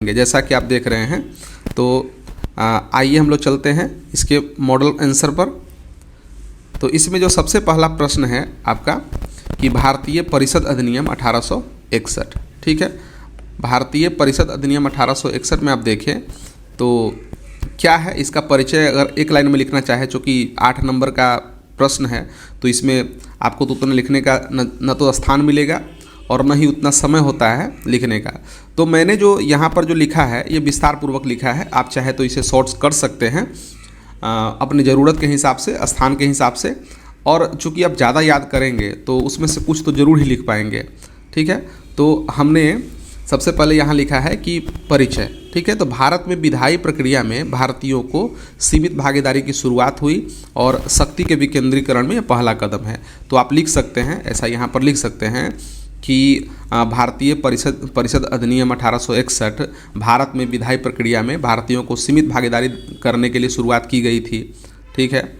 जैसा कि आप देख रहे हैं। तो आइए हम लोग चलते हैं इसके मॉडल आंसर पर। तो इसमें जो सबसे पहला प्रश्न है आपका कि भारतीय परिषद अधिनियम 1861, ठीक है। भारतीय परिषद अधिनियम 1861 में आप देखें तो क्या है इसका परिचय, अगर एक लाइन में लिखना चाहे, चूँकि 8 नंबर का प्रश्न है तो इसमें आपको तो उतना लिखने का न तो स्थान मिलेगा और न ही उतना समय होता है लिखने का। तो मैंने जो यहाँ पर जो लिखा है ये विस्तार पूर्वक लिखा है। आप चाहे तो इसे शॉर्ट्स कर सकते हैं अपनी ज़रूरत के हिसाब से, स्थान के हिसाब से, और चूँकि आप ज़्यादा याद करेंगे तो उसमें से कुछ तो ज़रूर ही लिख पाएंगे, ठीक है। तो हमने सबसे पहले यहाँ लिखा है कि परिचय, ठीक है। तो भारत में विधायी प्रक्रिया में भारतीयों को सीमित भागीदारी की शुरुआत हुई और शक्ति के विकेंद्रीकरण में यह पहला कदम है। तो आप लिख सकते हैं, ऐसा यहाँ पर लिख सकते हैं कि भारतीय परिषद अधिनियम 1861 भारत में विधायी प्रक्रिया में भारतीयों को सीमित भागीदारी करने के लिए शुरुआत की गई थी, ठीक है।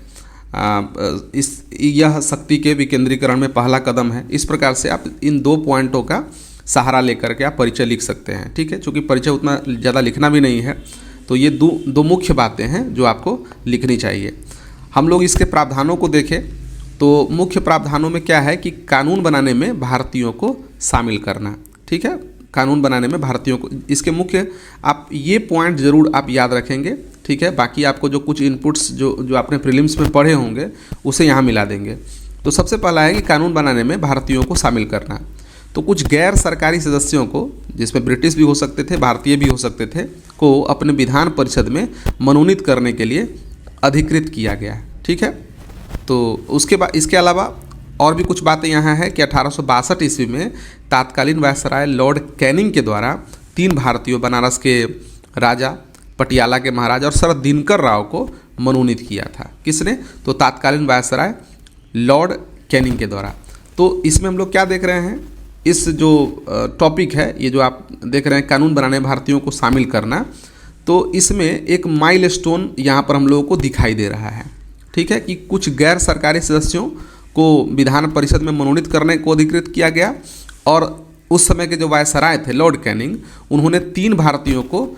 यह शक्ति के विकेंद्रीकरण में पहला कदम है। इस प्रकार से आप इन 2 पॉइंटों का सहारा लेकर के आप परिचय लिख सकते हैं, ठीक है। चूँकि परिचय उतना ज़्यादा लिखना भी नहीं है, तो ये दो मुख्य बातें हैं जो आपको लिखनी चाहिए। हम लोग इसके प्रावधानों को देखें तो मुख्य प्रावधानों में क्या है कि कानून बनाने में भारतीयों को शामिल करना, ठीक है। कानून बनाने में भारतीयों को, इसके मुख्य आप ये पॉइंट ज़रूर आप याद रखेंगे, ठीक है। बाकी आपको जो कुछ इनपुट्स जो आपने प्रीलिम्स में पढ़े होंगे उसे यहाँ मिला देंगे। तो सबसे पहला है कि कानून बनाने में भारतीयों को शामिल करना। तो कुछ गैर सरकारी सदस्यों को, जिसमें ब्रिटिश भी हो सकते थे, भारतीय भी हो सकते थे, को अपने विधान परिषद में मनोनीत करने के लिए अधिकृत किया गया, ठीक है। तो उसके बाद इसके अलावा और भी कुछ बातें यहाँ है कि 1862 ईस्वी में तत्कालीन वायसराय लॉर्ड कैनिंग के द्वारा 3 भारतीयों, बनारस के राजा, पटियाला के महाराजा और सर दिनकर राव को मनोनीत किया था। किसने? तो तत्कालीन वायसराय लॉर्ड कैनिंग के द्वारा। तो इसमें हम लोग क्या देख रहे हैं, इस जो टॉपिक है, ये जो आप देख रहे हैं कानून बनाने में भारतीयों को शामिल करना, तो इसमें एक माइलस्टोन यहाँ पर हम लोगों को दिखाई दे रहा है, ठीक है, कि कुछ गैर सरकारी सदस्यों को विधान परिषद में मनोनीत करने को अधिकृत किया गया और उस समय के जो वायसराय थे लॉर्ड कैनिंग, उन्होंने 3 भारतीयों को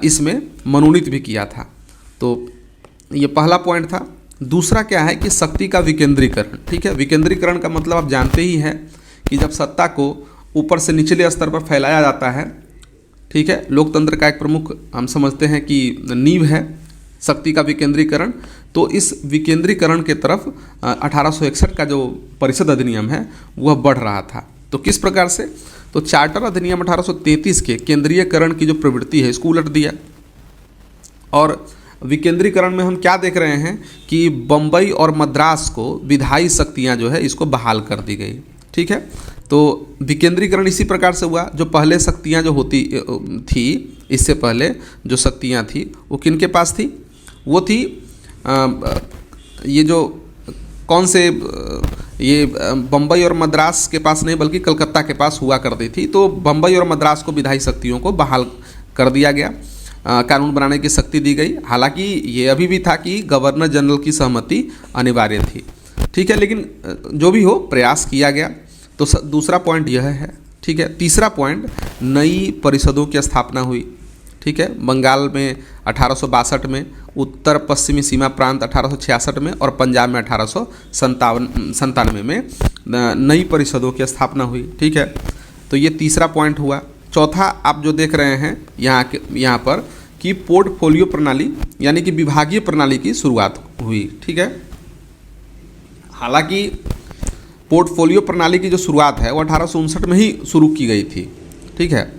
इसमें मनोनीत भी किया था। तो ये पहला पॉइंट था। दूसरा क्या है कि शक्ति का विकेंद्रीकरण, ठीक है। विकेंद्रीकरण का मतलब आप जानते ही हैं कि जब सत्ता को ऊपर से निचले स्तर पर फैलाया जाता है, ठीक है, लोकतंत्र का एक प्रमुख हम समझते हैं कि नींव है शक्ति का विकेंद्रीकरण। तो इस विकेंद्रीकरण के तरफ 1861 का जो परिषद अधिनियम है वह बढ़ रहा था। तो किस प्रकार से? तो चार्टर अधिनियम 1833 के केंद्रीयकरण की जो प्रवृत्ति है इसको उलट दिया। और विकेंद्रीकरण में हम क्या देख रहे हैं कि बम्बई और मद्रास को विधायी शक्तियाँ जो है इसको बहाल कर दी गई, ठीक है। तो विकेंद्रीकरण इसी प्रकार से हुआ। जो पहले शक्तियाँ जो होती थी, इससे पहले जो शक्तियाँ थी वो किन के पास थी? वो थी ये जो कौन से, ये बम्बई और मद्रास के पास नहीं बल्कि कलकत्ता के पास हुआ करती थी। तो बम्बई और मद्रास को विधायी शक्तियों को बहाल कर दिया गया, कानून बनाने की शक्ति दी गई। हालांकि ये अभी भी था कि गवर्नर जनरल की सहमति अनिवार्य थी, ठीक है, लेकिन जो भी हो प्रयास किया गया। तो दूसरा पॉइंट यह है, ठीक है। तीसरा पॉइंट, नई परिषदों की स्थापना हुई, ठीक है। बंगाल में 1862 में, उत्तर पश्चिमी सीमा प्रांत 1866 में और पंजाब में 1897 में नई परिषदों की स्थापना हुई, ठीक है। तो ये तीसरा पॉइंट हुआ। चौथा आप जो देख रहे हैं यहाँ पर कि पोर्टफोलियो प्रणाली यानी कि विभागीय प्रणाली की शुरुआत हुई, ठीक है। हालांकि पोर्टफोलियो प्रणाली की जो शुरुआत है वो 1859 में ही शुरू की गई थी, ठीक है,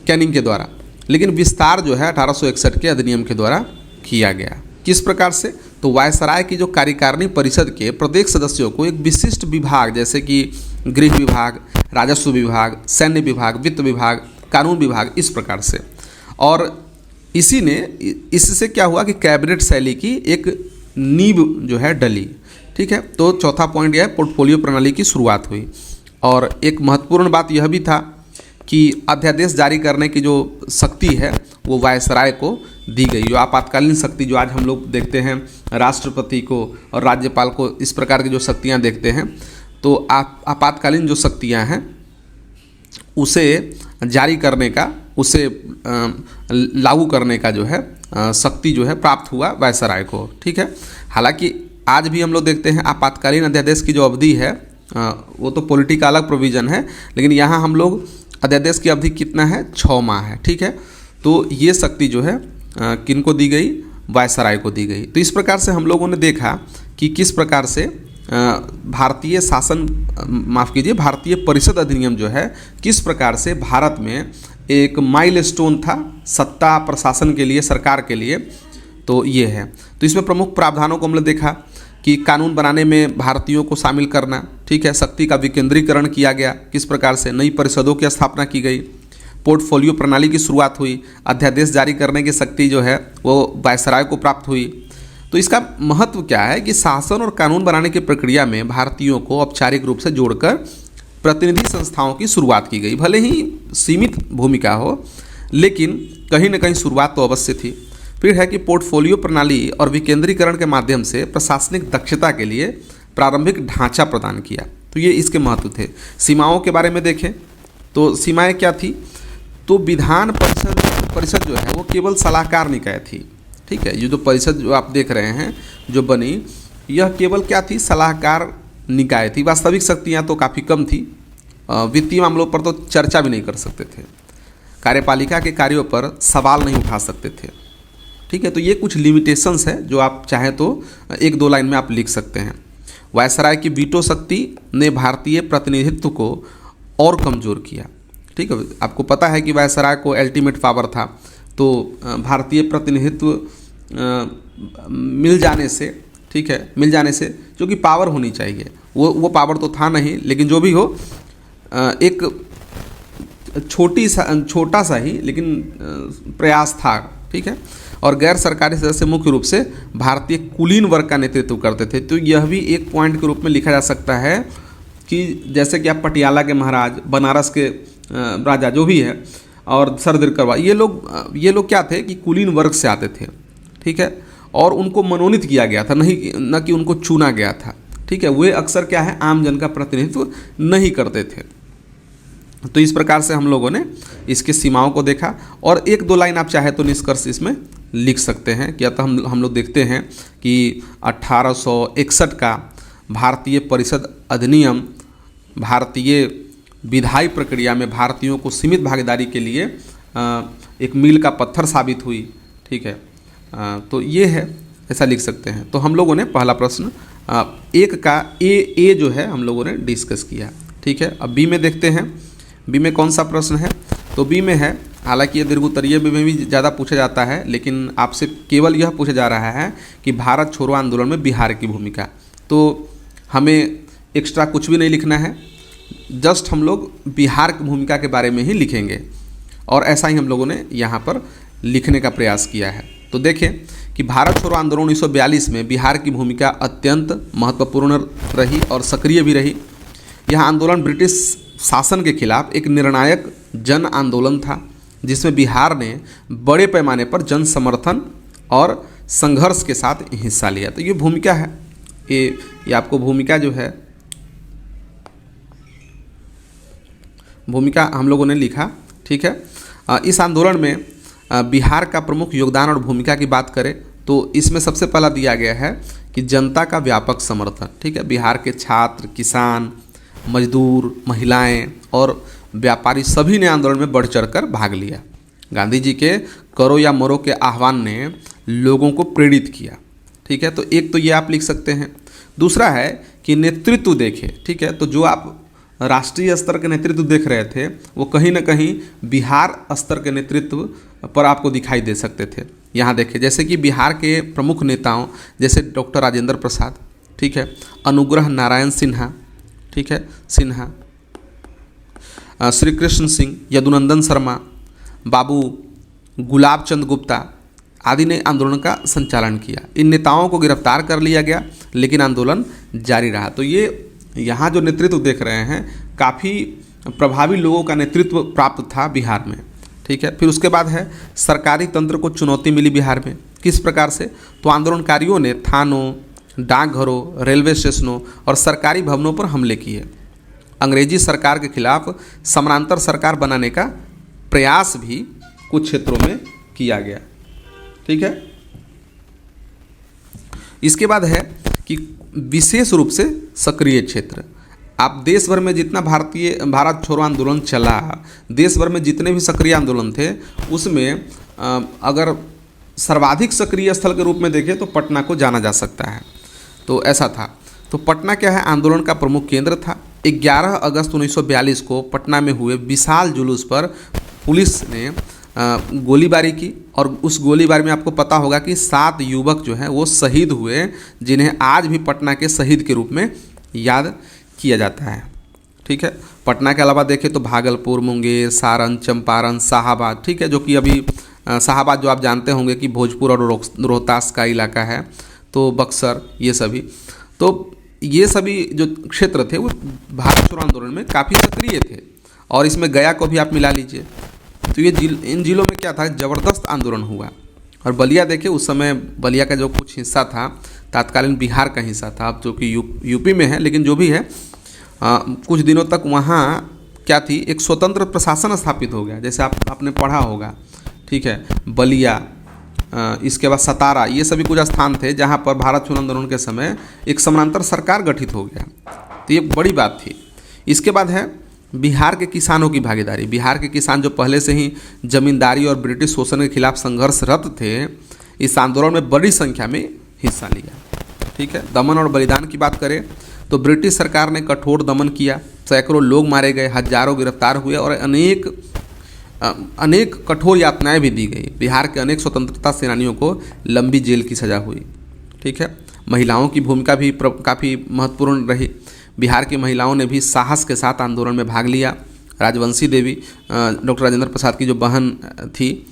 कैनिंग के द्वारा, लेकिन विस्तार जो है 1861 के अधिनियम के द्वारा किया गया। किस प्रकार से? तो वायसराय की जो कार्यकारिणी परिषद के प्रत्येक सदस्यों को एक विशिष्ट विभाग, जैसे कि गृह विभाग, राजस्व विभाग, सैन्य विभाग, वित्त विभाग, कानून विभाग, इस प्रकार से। और इससे क्या हुआ कि कैबिनेट शैली की एक नींव जो है डली, ठीक है। तो चौथा पॉइंट यह है, पोर्टफोलियो प्रणाली की शुरुआत हुई। और एक महत्वपूर्ण बात यह भी था कि अध्यादेश जारी करने की जो शक्ति है वो वायसराय को दी गई। जो आपातकालीन शक्ति जो आज हम लोग देखते हैं राष्ट्रपति को और राज्यपाल को, इस प्रकार की जो शक्तियाँ देखते हैं, तो आपातकालीन जो शक्तियाँ हैं उसे जारी करने का उसे लागू करने का जो है शक्ति जो है प्राप्त हुआ वायसराय को। ठीक है, हालांकि आज भी हम लोग देखते हैं आपातकालीन अध्यादेश की जो अवधि है वो तो पॉलिटी का अलग प्रोविज़न है, लेकिन यहाँ हम लोग अध्यादेश की अवधि कितना है, 6 माह है। ठीक है, तो ये शक्ति जो है किनको दी गई, वायसराय को दी गई। तो इस प्रकार से हम लोगों ने देखा कि किस प्रकार से भारतीय शासन भारतीय परिषद अधिनियम जो है किस प्रकार से भारत में एक माइलस्टोन था सत्ता प्रशासन के लिए, सरकार के लिए। तो ये है, तो इसमें प्रमुख प्रावधानों को हमने देखा कि कानून बनाने में भारतीयों को शामिल करना। ठीक है, शक्ति का विकेंद्रीकरण किया गया, किस प्रकार से नई परिषदों की स्थापना की गई, पोर्टफोलियो प्रणाली की शुरुआत हुई, अध्यादेश जारी करने की शक्ति जो है वो वायसराय को प्राप्त हुई। तो इसका महत्व क्या है कि शासन और कानून बनाने की प्रक्रिया में भारतीयों को औपचारिक रूप से जोड़कर प्रतिनिधि संस्थाओं की शुरुआत की गई। भले ही सीमित भूमिका हो, लेकिन कहीं न कहीं शुरुआत तो अवश्य थी। फिर है कि पोर्टफोलियो प्रणाली और विकेंद्रीकरण के माध्यम से प्रशासनिक दक्षता के लिए प्रारंभिक ढांचा प्रदान किया। तो ये इसके महत्व थे। सीमाओं के बारे में देखें तो सीमाएं क्या थी, तो विधान परिषद जो है वो केवल सलाहकार निकाय थी। ठीक है, ये जो परिषद जो आप देख रहे हैं जो बनी, यह केवल क्या थी, सलाहकार निकाय थी। वास्तविक शक्तियाँ तो काफ़ी कम थी, वित्तीय मामलों पर तो चर्चा भी नहीं कर सकते थे, कार्यपालिका के कार्यों पर सवाल नहीं उठा सकते थे। ठीक है, तो ये कुछ लिमिटेशंस है जो आप चाहें तो 1-2 लाइन में आप लिख सकते हैं। वायसराय की वीटो शक्ति ने भारतीय प्रतिनिधित्व को और कमज़ोर किया। ठीक है, आपको पता है कि वायसराय को अल्टीमेट पावर था, तो भारतीय प्रतिनिधित्व मिल जाने से, ठीक है, मिल जाने से जो कि पावर होनी चाहिए वो पावर तो था नहीं, लेकिन जो भी हो एक छोटा सा ही लेकिन प्रयास था। ठीक है, और गैर सरकारी सदस्य मुख्य रूप से भारतीय कुलीन वर्ग का नेतृत्व करते थे। तो यह भी एक पॉइंट के रूप में लिखा जा सकता है कि जैसे कि आप पटियाला के महाराज, बनारस के राजा जो भी है, और सरदार करवा, ये लोग क्या थे कि कुलीन वर्ग से आते थे। ठीक है, और उनको मनोनीत किया गया था, न कि उनको चुना गया था। ठीक है, वे अक्सर क्या है, आम जन का प्रतिनिधित्व नहीं करते थे। तो इस प्रकार से हम लोगों ने इसके सीमाओं को देखा, और 1-2 लाइन आप चाहे तो निष्कर्ष इसमें लिख सकते हैं कि अतः हम लोग देखते हैं कि 1861 का भारतीय परिषद अधिनियम भारतीय विधायी प्रक्रिया में भारतीयों को सीमित भागीदारी के लिए एक मील का पत्थर साबित हुई। ठीक है, तो ये है, ऐसा लिख सकते हैं। तो हम लोगों ने पहला प्रश्न 1 का ए जो है हम लोगों ने डिस्कस किया। ठीक है, अब बी में देखते हैं, बी में कौन सा प्रश्न है। तो बी में है, हालांकि ये दीर्घोत्तरीय में भी ज़्यादा पूछा जाता है, लेकिन आपसे केवल यह पूछा जा रहा है कि भारत छोड़ो आंदोलन में बिहार की भूमिका। तो हमें एक्स्ट्रा कुछ भी नहीं लिखना है, जस्ट हम लोग बिहार की भूमिका के बारे में ही लिखेंगे, और ऐसा ही हम लोगों ने यहाँ पर लिखने का प्रयास किया है। तो देखें कि भारत छोड़ो आंदोलन 1942 में बिहार की भूमिका अत्यंत महत्वपूर्ण रही और सक्रिय भी रही। यह आंदोलन ब्रिटिश शासन के खिलाफ एक निर्णायक जन आंदोलन था, जिसमें बिहार ने बड़े पैमाने पर जन समर्थन और संघर्ष के साथ हिस्सा लिया। तो ये भूमिका है, ये आपको भूमिका जो है, भूमिका हम लोगों ने लिखा। ठीक है, इस आंदोलन में बिहार का प्रमुख योगदान और भूमिका की बात करें तो इसमें सबसे पहला दिया गया है कि जनता का व्यापक समर्थन। ठीक है, बिहार के छात्र, किसान, मजदूर, महिलाएं और व्यापारी सभी ने आंदोलन में बढ़ चढ़कर भाग लिया। गांधी जी के करो या मरो के आह्वान ने लोगों को प्रेरित किया। ठीक है, तो एक तो ये आप लिख सकते हैं। दूसरा है कि नेतृत्व देखें। ठीक है, तो जो आप राष्ट्रीय स्तर के नेतृत्व देख रहे थे वो कहीं ना कहीं बिहार स्तर के नेतृत्व पर आपको दिखाई दे सकते थे। यहाँ देखें, जैसे कि बिहार के प्रमुख नेताओं जैसे डॉक्टर राजेंद्र प्रसाद, ठीक है, अनुग्रह नारायण सिन्हा, ठीक है, सिन्हा, श्री कृष्ण सिंह, यदुनंदन शर्मा, बाबू गुलाब चंद गुप्ता आदि ने आंदोलन का संचालन किया। इन नेताओं को गिरफ्तार कर लिया गया, लेकिन आंदोलन जारी रहा। तो ये यहाँ जो नेतृत्व देख रहे हैं, काफ़ी प्रभावी लोगों का नेतृत्व प्राप्त था बिहार में। ठीक है, फिर उसके बाद है सरकारी तंत्र को चुनौती मिली बिहार में। किस प्रकार से, तो आंदोलनकारियों ने थानों, डाकघरों, रेलवे स्टेशनों और सरकारी भवनों पर हमले किए। अंग्रेजी सरकार के खिलाफ समानांतर सरकार बनाने का प्रयास भी कुछ क्षेत्रों में किया गया। ठीक है। इसके बाद है कि विशेष रूप से सक्रिय क्षेत्र। आप देश भर में जितना भारत छोड़ो आंदोलन चला, देश भर में जितने भी सक्रिय आंदोलन थे, उसमें अगर सर्वाधिक सक्रिय स्थल के रूप में देखें तो पटना को जाना जा सकता है। तो ऐसा था। तो पटना क्या है, आंदोलन का प्रमुख केंद्र था। 11 अगस्त 1942 को पटना में हुए विशाल जुलूस पर पुलिस ने गोलीबारी की, और उस गोलीबारी में आपको पता होगा कि 7 युवक जो हैं वो शहीद हुए, जिन्हें आज भी पटना के शहीद के रूप में याद किया जाता है। ठीक है। पटना के अलावा देखें तो भागलपुर, मुंगेर, सारण, चंपारण, शाहाबाद, ठीक है, जो कि अभी शाहाबाद जो आप जानते होंगे कि भोजपुर और रोहतास का इलाका है, तो बक्सर, ये सभी जो क्षेत्र थे वो भारत छोड़ो आंदोलन में काफ़ी सक्रिय थे। और इसमें गया को भी आप मिला लीजिए। तो ये इन जिलों में क्या था, ज़बरदस्त आंदोलन हुआ। और बलिया देखिए, उस समय बलिया का जो कुछ हिस्सा था तत्कालीन बिहार का हिस्सा था, अब जो कि यूपी में है, लेकिन जो भी है कुछ दिनों तक वहाँ क्या थी, एक स्वतंत्र प्रशासन स्थापित हो गया, जैसे आपने पढ़ा होगा। ठीक है। बलिया, इसके बाद सतारा, ये सभी कुछ स्थान थे जहाँ पर भारत छोड़ो आंदोलन के समय एक समानांतर सरकार गठित हो गया। तो ये बड़ी बात थी। इसके बाद है बिहार के किसानों की भागीदारी। बिहार के किसान जो पहले से ही जमींदारी और ब्रिटिश शोषण के खिलाफ संघर्षरत थे, इस आंदोलन में बड़ी संख्या में हिस्सा लिया। ठीक है। दमन और बलिदान की बात करें तो ब्रिटिश सरकार ने कठोर दमन किया, सैकड़ों लोग मारे गए, हजारों गिरफ्तार हुए और अनेक कठोर यातनाएं भी दी गई। बिहार के अनेक स्वतंत्रता सेनानियों को लंबी जेल की सज़ा हुई। ठीक है। महिलाओं की भूमिका भी काफ़ी महत्वपूर्ण रही। बिहार की महिलाओं ने भी साहस के साथ आंदोलन में भाग लिया। राजवंशी देवी, डॉक्टर राजेंद्र प्रसाद की जो बहन थी,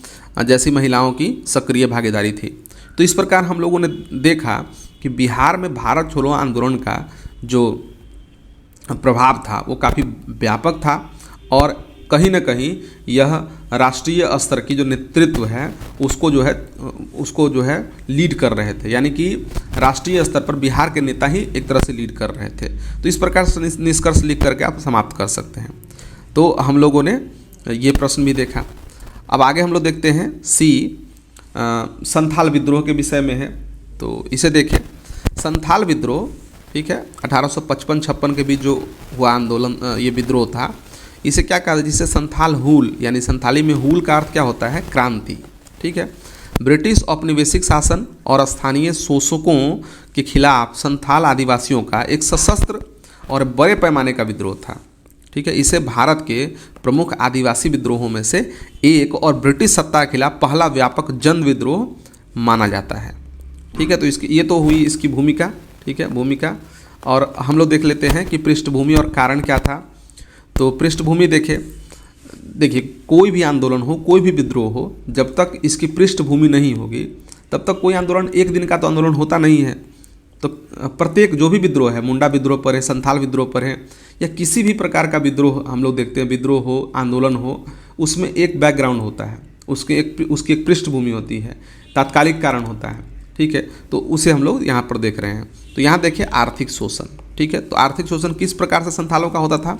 जैसी महिलाओं की सक्रिय भागीदारी थी। तो इस प्रकार हम लोगों ने देखा कि बिहार में भारत छोड़ो आंदोलन का जो प्रभाव था वो काफ़ी व्यापक था, और कहीं ना कहीं यह राष्ट्रीय स्तर की जो नेतृत्व है उसको जो है लीड कर रहे थे, यानी कि राष्ट्रीय स्तर पर बिहार के नेता ही एक तरह से लीड कर रहे थे। तो इस प्रकार से निष्कर्ष लिख करके आप समाप्त कर सकते हैं। तो हम लोगों ने ये प्रश्न भी देखा। अब आगे हम लोग देखते हैं संथाल विद्रोह के विषय में है। तो इसे देखें, संथाल विद्रोह, ठीक है, 1855-56 के बीच जो हुआ आंदोलन, ये विद्रोह था। इसे क्या कहा, जिसे संथाल हूल, यानी संथाली में हूल का अर्थ क्या होता है, क्रांति। ठीक है। ब्रिटिश औपनिवेशिक शासन और स्थानीय शोषकों के खिलाफ संथाल आदिवासियों का एक सशस्त्र और बड़े पैमाने का विद्रोह था। ठीक है। इसे भारत के प्रमुख आदिवासी विद्रोहों में से एक और ब्रिटिश सत्ता के खिलाफ पहला व्यापक जन विद्रोह माना जाता है। ठीक है। तो ये तो हुई इसकी भूमिका। ठीक है, भूमिका। और हम लोग देख लेते हैं कि पृष्ठभूमि और कारण क्या था। तो पृष्ठभूमि देखिए, कोई भी आंदोलन हो, कोई भी विद्रोह हो, जब तक इसकी पृष्ठभूमि नहीं होगी तब तक कोई आंदोलन, एक दिन का तो आंदोलन होता नहीं है। तो प्रत्येक जो भी विद्रोह है, मुंडा विद्रोह पर है, संथाल विद्रोह पर है, या किसी भी प्रकार का विद्रोह हम लोग देखते हैं, विद्रोह हो, आंदोलन हो, उसमें एक बैकग्राउंड होता है, उसकी एक पृष्ठभूमि होती है, तात्कालिक कारण होता है। ठीक है। तो उसे हम लोग यहाँ पर देख रहे हैं। तो यहाँ देखिए आर्थिक शोषण। ठीक है। तो आर्थिक शोषण किस प्रकार से संथालों का होता था।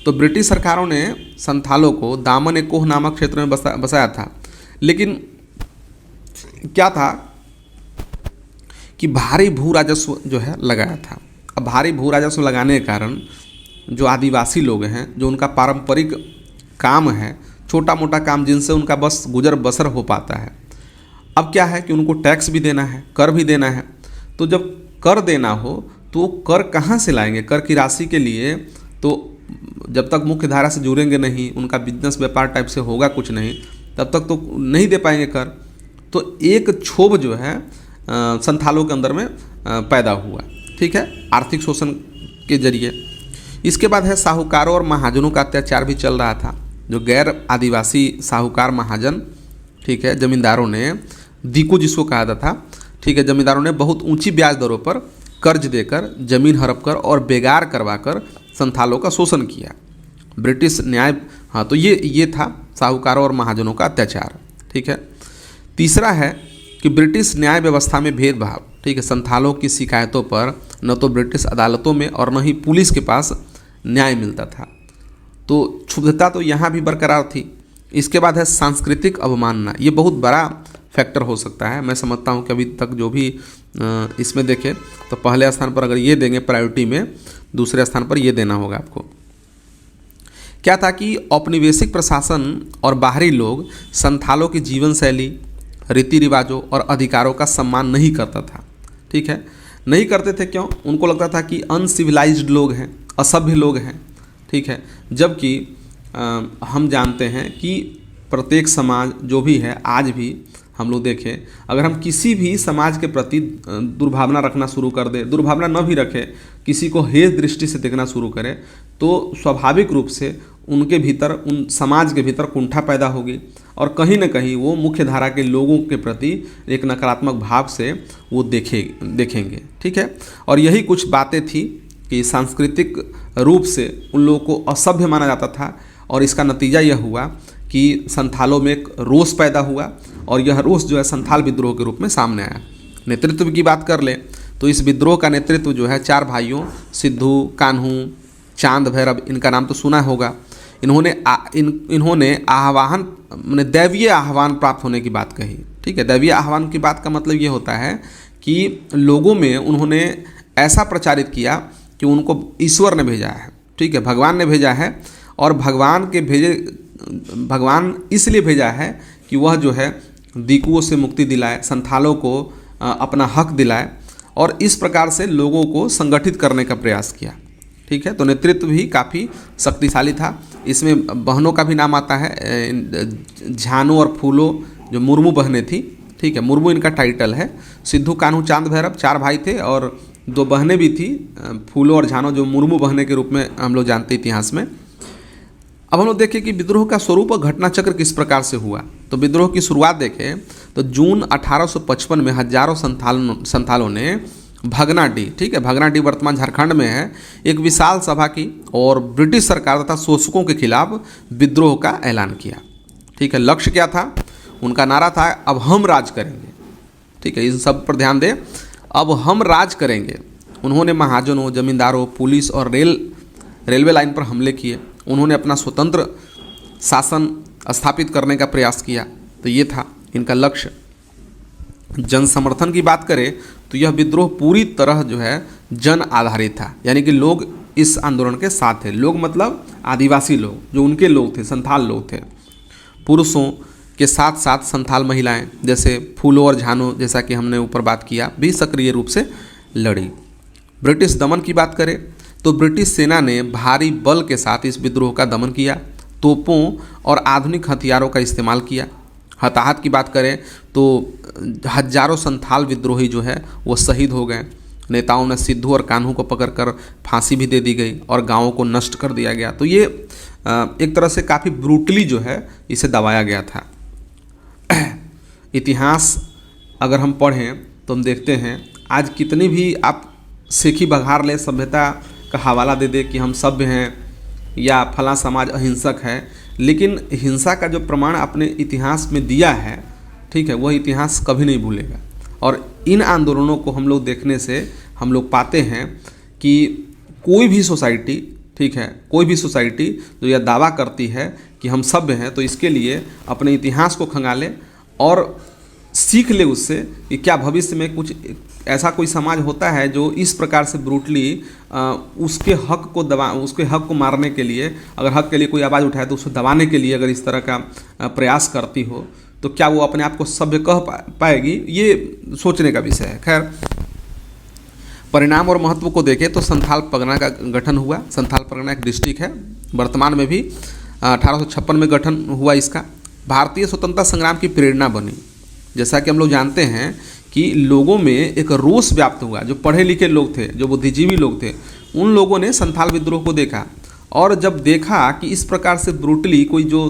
तो ब्रिटिश सरकारों ने संथालों को दामन-ए-कोह नामक क्षेत्र में बसाया था, लेकिन क्या था कि भारी भू राजस्व जो है लगाया था। अब भारी भू राजस्व लगाने के कारण जो आदिवासी लोग हैं, जो उनका पारंपरिक काम है, छोटा मोटा काम जिनसे उनका बस गुजर बसर हो पाता है, अब क्या है कि उनको टैक्स भी देना है, कर भी देना है। तो जब कर देना हो तो कर कहाँ से लाएंगे, कर की राशि के लिए? तो जब तक मुख्य धारा से जुड़ेंगे नहीं, उनका बिजनेस व्यापार टाइप से होगा कुछ नहीं, तब तक तो नहीं दे पाएंगे कर। तो एक क्षोभ जो है संथालों के अंदर में पैदा हुआ। ठीक है, आर्थिक शोषण के जरिए। इसके बाद है साहूकारों और महाजनों का अत्याचार भी चल रहा था। जो गैर आदिवासी साहूकार महाजन, ठीक है, जमींदारों ने, दीको जिसको कहा जाता था, ठीक है, जमींदारों ने बहुत ऊंची ब्याज दरों पर कर्ज देकर, जमीन हड़प कर और बेगार करवाकर संथालों का शोषण किया। ब्रिटिश न्याय, हाँ, तो ये था साहूकारों और महाजनों का अत्याचार। ठीक है। तीसरा है कि ब्रिटिश न्याय व्यवस्था में भेदभाव। ठीक है। संथालों की शिकायतों पर न तो ब्रिटिश अदालतों में और न ही पुलिस के पास न्याय मिलता था। तो क्षुब्धता तो यहाँ भी बरकरार थी। इसके बाद है सांस्कृतिक अवमानना। ये बहुत बड़ा फैक्टर हो सकता है। मैं समझता हूँ कि अभी तक जो भी इसमें देखें तो पहले स्थान पर अगर ये देंगे प्रायोरिटी में, दूसरे स्थान पर ये देना होगा आपको। क्या था कि औपनिवेशिक प्रशासन और बाहरी लोग संथालों की जीवन शैली, रीति रिवाजों और अधिकारों का सम्मान नहीं करता था। ठीक है, नहीं करते थे। क्यों? उनको लगता था कि अनसिविलाइज्ड लोग हैं, असभ्य लोग हैं। ठीक है, जबकि हम जानते हैं कि प्रत्येक समाज जो भी है, आज भी हम लोग देखें, अगर हम किसी भी समाज के प्रति दुर्भावना रखना शुरू कर दें, दुर्भावना न भी रखें, किसी को हेय दृष्टि से देखना शुरू करें, तो स्वाभाविक रूप से उनके भीतर, उन समाज के भीतर कुंठा पैदा होगी और कहीं ना कहीं वो मुख्य धारा के लोगों के प्रति एक नकारात्मक भाव से वो देखेंगे। ठीक है, और यही कुछ बातें थी कि सांस्कृतिक रूप से उन लोगों को असभ्य माना जाता था और इसका नतीजा यह हुआ कि संथालों में एक रोष पैदा हुआ और यह रोष जो है संथाल विद्रोह के रूप में सामने आया। नेतृत्व की बात कर ले तो इस विद्रोह का नेतृत्व जो है 4 भाइयों सिद्धू, कान्हू, चांद भैरव, इनका नाम तो सुना होगा। इन्होंने आह्वान, मैंने दैवीय आह्वान प्राप्त होने की बात कही। ठीक है, दैवीय आह्वान की बात का मतलब ये होता है कि लोगों में उन्होंने ऐसा प्रचारित किया कि उनको ईश्वर ने भेजा है। ठीक है, भगवान ने भेजा है और भगवान इसलिए भेजा है कि वह जो है दीकुओं से मुक्ति दिलाए, संथालों को अपना हक दिलाए और इस प्रकार से लोगों को संगठित करने का प्रयास किया। ठीक है, तो नेतृत्व भी काफ़ी शक्तिशाली था। इसमें बहनों का भी नाम आता है, झानो और फूलो जो मुर्मू बहनें थी। ठीक है, मुर्मू इनका टाइटल है। सिद्धू, कान्हू, चांद भैरव 4 भाई थे और 2 बहनें भी थी, फूलो और झानो, जो मुर्मू बहनें के रूप में हम लोग जानते इतिहास में। अब हम लोग देखें कि विद्रोह का स्वरूप और घटना चक्र किस प्रकार से हुआ। तो विद्रोह की शुरुआत देखें तो जून 1855 में हजारों संथालों ने भगनाडीह, ठीक है, भगनाडीह वर्तमान झारखंड में है, एक विशाल सभा की और ब्रिटिश सरकार तथा शोषकों के खिलाफ विद्रोह का ऐलान किया। ठीक है, लक्ष्य क्या था? उनका नारा था अब हम राज करेंगे। ठीक है, इन सब पर ध्यान दें, अब हम राज करेंगे। उन्होंने महाजनों, जमींदारों, पुलिस और रेलवे लाइन पर हमले किए। उन्होंने अपना स्वतंत्र शासन स्थापित करने का प्रयास किया। तो ये था इनका लक्ष्य। जन समर्थन की बात करें तो यह विद्रोह पूरी तरह जो है जन आधारित था, यानी कि लोग इस आंदोलन के साथ थे। लोग मतलब आदिवासी लोग, जो उनके लोग थे, संथाल लोग थे। पुरुषों के साथ साथ संथाल महिलाएं जैसे फूलो और झानो, जैसा कि हमने ऊपर बात किया, भी सक्रिय रूप से लड़ी। ब्रिटिश दमन की बात करें तो ब्रिटिश सेना ने भारी बल के साथ इस विद्रोह का दमन किया, तोपों और आधुनिक हथियारों का इस्तेमाल किया। हताहत की बात करें तो हजारों संथाल विद्रोही जो है वो शहीद हो गए। नेताओं ने सिद्धू और कान्हू को पकड़कर फांसी भी दे दी गई और गांवों को नष्ट कर दिया गया। तो ये एक तरह से काफ़ी ब्रूटली जो है इसे दबाया गया था। इतिहास अगर हम पढ़ें तो हम देखते हैं आज कितनी भी आप सेखी बघार ले, सभ्यता का हवाला दे दे कि हम सभ्य हैं या फला समाज अहिंसक है, लेकिन हिंसा का जो प्रमाण आपने इतिहास में दिया है, ठीक है, वह इतिहास कभी नहीं भूलेगा। और इन आंदोलनों को हम लोग देखने से हम लोग पाते हैं कि कोई भी सोसाइटी, ठीक है, कोई भी सोसाइटी जो यह दावा करती है कि हम सभ्य हैं, तो इसके लिए अपने इतिहास को खंगाले और सीख ले उससे कि क्या भविष्य में कुछ ऐसा कोई समाज होता है जो इस प्रकार से ब्रूटली उसके हक को मारने के लिए, अगर हक के लिए कोई आवाज़ उठाए तो उसको दबाने के लिए अगर इस तरह का प्रयास करती हो, तो क्या वो अपने आप को सभ्य कह पाएगी? ये सोचने का विषय है। खैर, परिणाम और महत्व को देखें तो संथाल परगना का गठन हुआ। संथाल परगना एक डिस्ट्रिक्ट है, वर्तमान में भी 1856 में गठन हुआ इसका। भारतीय स्वतंत्रता संग्राम की प्रेरणा बनी। जैसा कि हम लोग जानते हैं कि लोगों में एक रोष व्याप्त हुआ। जो पढ़े लिखे लोग थे, जो बुद्धिजीवी लोग थे, उन लोगों ने संथाल विद्रोह को देखा और जब देखा कि इस प्रकार से ब्रूटली कोई जो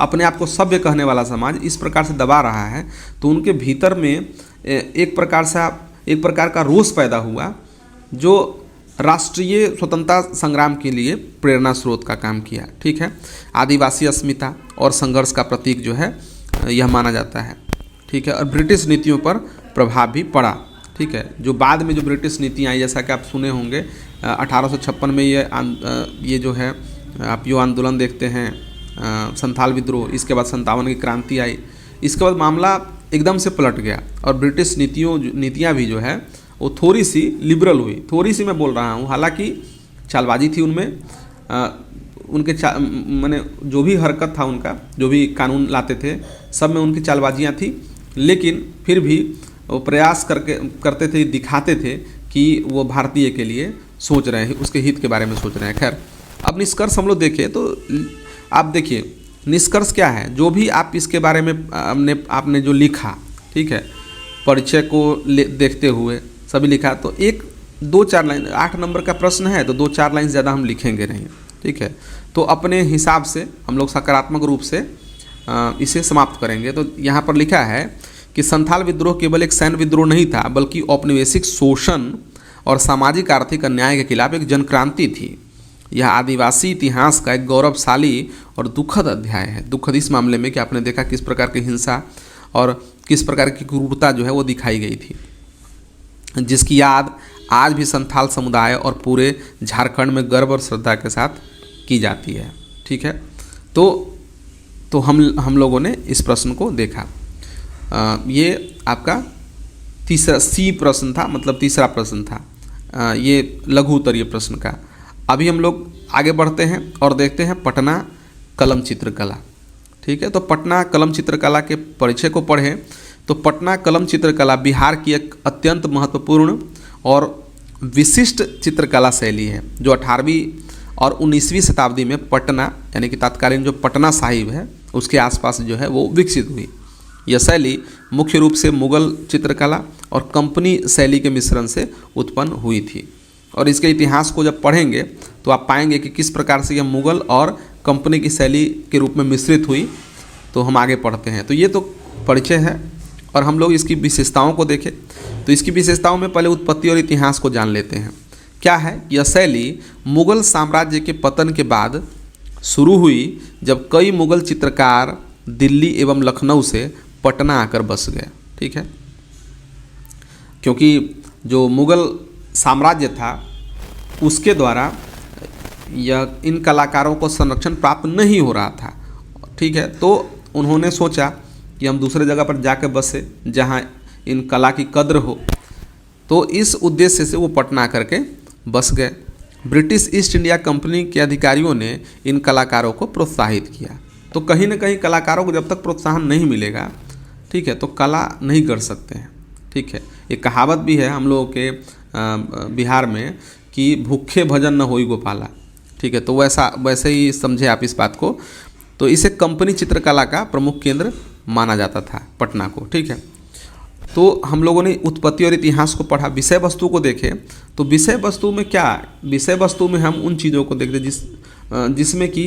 अपने आप को सभ्य कहने वाला समाज इस प्रकार से दबा रहा है, तो उनके भीतर में एक प्रकार का रोष पैदा हुआ जो राष्ट्रीय स्वतंत्रता संग्राम के लिए प्रेरणा स्रोत का काम किया। ठीक है, आदिवासी अस्मिता और संघर्ष का प्रतीक जो है यह माना जाता है। ठीक है, और ब्रिटिश नीतियों पर प्रभाव भी पड़ा। ठीक है, जो बाद में जो ब्रिटिश नीतियाँ आई, जैसा कि आप सुने होंगे 1856 में ये जो है आप यो आंदोलन देखते हैं, संथाल विद्रोह, इसके बाद 57 की क्रांति आई, इसके बाद मामला एकदम से पलट गया और ब्रिटिश नीतियाँ भी जो है वो थोड़ी सी लिबरल हुई। थोड़ी सी मैं बोल रहा हूँ, हालांकि चालबाजी थी उनमें, उनके माने जो भी हरकत था उनका, जो भी कानून लाते थे सब में उनकी चालबाजियाँ थी, लेकिन फिर भी वो प्रयास करते थे, दिखाते थे कि वो भारतीय के लिए सोच रहे हैं, उसके हित के बारे में सोच रहे हैं। खैर, अब निष्कर्ष हम लोग देखें तो आप देखिए निष्कर्ष क्या है, जो भी आप इसके बारे में आपने जो लिखा, ठीक है, परिचय को देखते हुए सभी लिखा, तो 1-2-4 लाइन, 8 नंबर का प्रश्न है तो 2-4 लाइन ज़्यादा हम लिखेंगे नहीं, ठीक है। तो अपने हिसाब से हम लोग सकारात्मक रूप से इसे समाप्त करेंगे। तो यहाँ पर लिखा है कि संथाल विद्रोह केवल एक सैन्य विद्रोह नहीं था, बल्कि औपनिवेशिक शोषण और सामाजिक आर्थिक अन्याय के खिलाफ एक जनक्रांति थी। यह आदिवासी इतिहास का एक गौरवशाली और दुखद अध्याय है। दुखद इस मामले में कि आपने देखा किस प्रकार की हिंसा और किस प्रकार की क्रूरता जो है वो दिखाई गई थी, जिसकी याद आज भी संथाल समुदाय और पूरे झारखंड में गर्व और श्रद्धा के साथ की जाती है, ठीक है। तो हम लोगों ने इस प्रश्न को देखा। ये आपका तीसरा सी प्रश्न था, मतलब तीसरा प्रश्न था, ये लघु उत्तरीय प्रश्न का। अभी हम लोग आगे बढ़ते हैं और देखते हैं पटना कलम चित्रकला, ठीक है। तो पटना कलम चित्रकला के परिचय को पढ़ें तो पटना कलम चित्रकला बिहार की एक अत्यंत महत्वपूर्ण और विशिष्ट चित्रकला शैली है, जो 18वीं और 19वीं शताब्दी में पटना यानी कि तत्कालीन जो पटना साहिब है उसके आसपास जो है वो विकसित हुई। यह शैली मुख्य रूप से मुगल चित्रकला और कंपनी शैली के मिश्रण से उत्पन्न हुई थी। और इसके इतिहास को जब पढ़ेंगे तो आप पाएंगे कि किस प्रकार से यह मुगल और कंपनी की शैली के रूप में मिश्रित हुई। तो हम आगे पढ़ते हैं। तो ये तो परिचय है और हम लोग इसकी विशेषताओं को देखें तो इसकी विशेषताओं में पहले उत्पत्ति और इतिहास को जान लेते हैं। क्या है, यह शैली मुगल साम्राज्य के पतन के बाद शुरू हुई, जब कई मुगल चित्रकार दिल्ली एवं लखनऊ से पटना आकर बस गए, ठीक है। क्योंकि जो मुगल साम्राज्य था उसके द्वारा यह इन कलाकारों को संरक्षण प्राप्त नहीं हो रहा था, ठीक है। तो उन्होंने सोचा कि हम दूसरे जगह पर जाकर बसे जहां इन कला की कद्र हो। तो इस उद्देश्य से वो पटना करके बस गए। ब्रिटिश ईस्ट इंडिया कंपनी के अधिकारियों ने इन कलाकारों को प्रोत्साहित किया। तो कहीं ना कहीं कलाकारों को जब तक प्रोत्साहन नहीं मिलेगा, ठीक है, तो कला नहीं कर सकते हैं, ठीक है। एक कहावत भी है हम लोगों के बिहार में कि भूखे भजन न होई गोपाला, ठीक है। तो वैसे ही समझे आप इस बात को। तो इसे कंपनी चित्रकला का प्रमुख केंद्र माना जाता था पटना को, ठीक है। तो हम लोगों ने उत्पत्ति और इतिहास को पढ़ा। विषय वस्तु को देखें तो विषय वस्तु में क्या, विषय वस्तु में हम उन चीज़ों को देखते जिसमें कि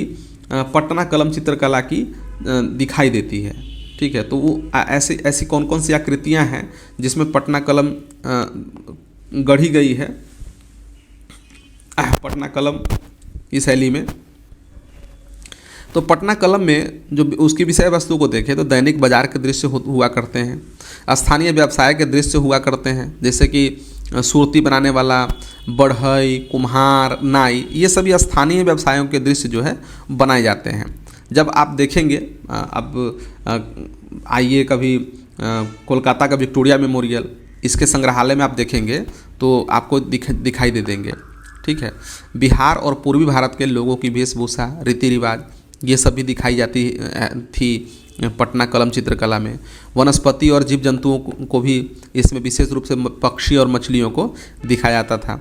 पटना कलम चित्रकला की दिखाई देती है, ठीक है। तो वो ऐसी कौन कौन सी आकृतियाँ हैं जिसमें पटना कलम गढ़ी गई है, पटना कलम की शैली में। तो पटना कलम में जो उसकी विषय वस्तु को देखें तो दैनिक बाजार के दृश्य हुआ करते हैं, स्थानीय व्यवसाय के दृश्य हुआ करते हैं, जैसे कि सुरती बनाने वाला, बढ़ई, कुम्हार, नाई, ये सभी स्थानीय व्यवसायों के दृश्य जो है बनाए जाते हैं। जब आप देखेंगे, अब आइए कभी कोलकाता का विक्टोरिया मेमोरियल, इसके संग्रहालय में आप देखेंगे तो आपको दिखाई दे देंगे, ठीक है। बिहार और पूर्वी भारत के लोगों की वेशभूषा, रीति रिवाज, ये सब भी दिखाई जाती थी पटना कलम चित्रकला में। वनस्पति और जीव जंतुओं को भी इसमें विशेष रूप से पक्षी और मछलियों को दिखाया जाता था।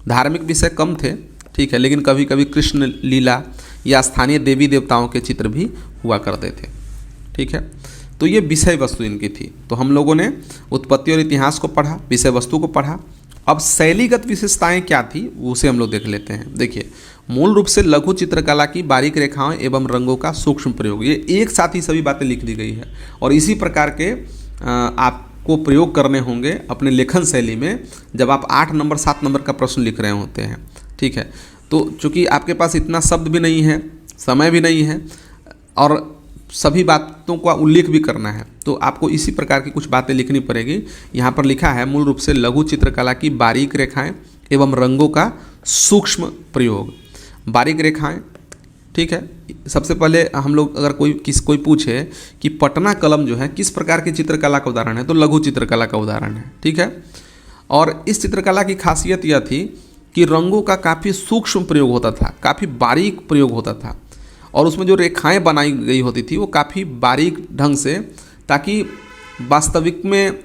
धार्मिक विषय कम थे, ठीक है, लेकिन कभी कभी कृष्ण लीला या स्थानीय देवी देवताओं के चित्र भी हुआ करते थे, ठीक है। तो ये विषय वस्तु इनकी थी। तो हम लोगों ने उत्पत्ति और इतिहास को पढ़ा, विषय वस्तु को पढ़ा। अब शैलीगत विशेषताएं क्या थी उसे हम लोग देख लेते हैं। देखिए, मूल रूप से लघु चित्रकला की बारीक रेखाओं एवं रंगों का सूक्ष्म प्रयोग, ये एक साथ ही सभी बातें लिख दी गई है और इसी प्रकार के आपको प्रयोग करने होंगे अपने लेखन शैली में जब आप 8 नंबर 7 नंबर का प्रश्न लिख रहे होते हैं, ठीक है। तो चूँकि आपके पास इतना शब्द भी नहीं है, समय भी नहीं है और सभी बातों का उल्लेख भी करना है, तो आपको इसी प्रकार की कुछ बातें लिखनी पड़ेगी। यहाँ पर लिखा है मूल रूप से लघु चित्रकला की बारीक रेखाएं एवं रंगों का सूक्ष्म प्रयोग। बारीक रेखाएं, ठीक है। सबसे पहले हम लोग अगर कोई पूछे कि पटना कलम जो है किस प्रकार की चित्रकला का उदाहरण है, तो लघु चित्रकला का उदाहरण है, ठीक है। और इस चित्रकला की खासियत यह थी कि रंगों का काफ़ी सूक्ष्म प्रयोग होता था, काफ़ी बारीक प्रयोग होता था, और उसमें जो रेखाएं बनाई गई होती थी वो काफ़ी बारीक ढंग से, ताकि वास्तविक में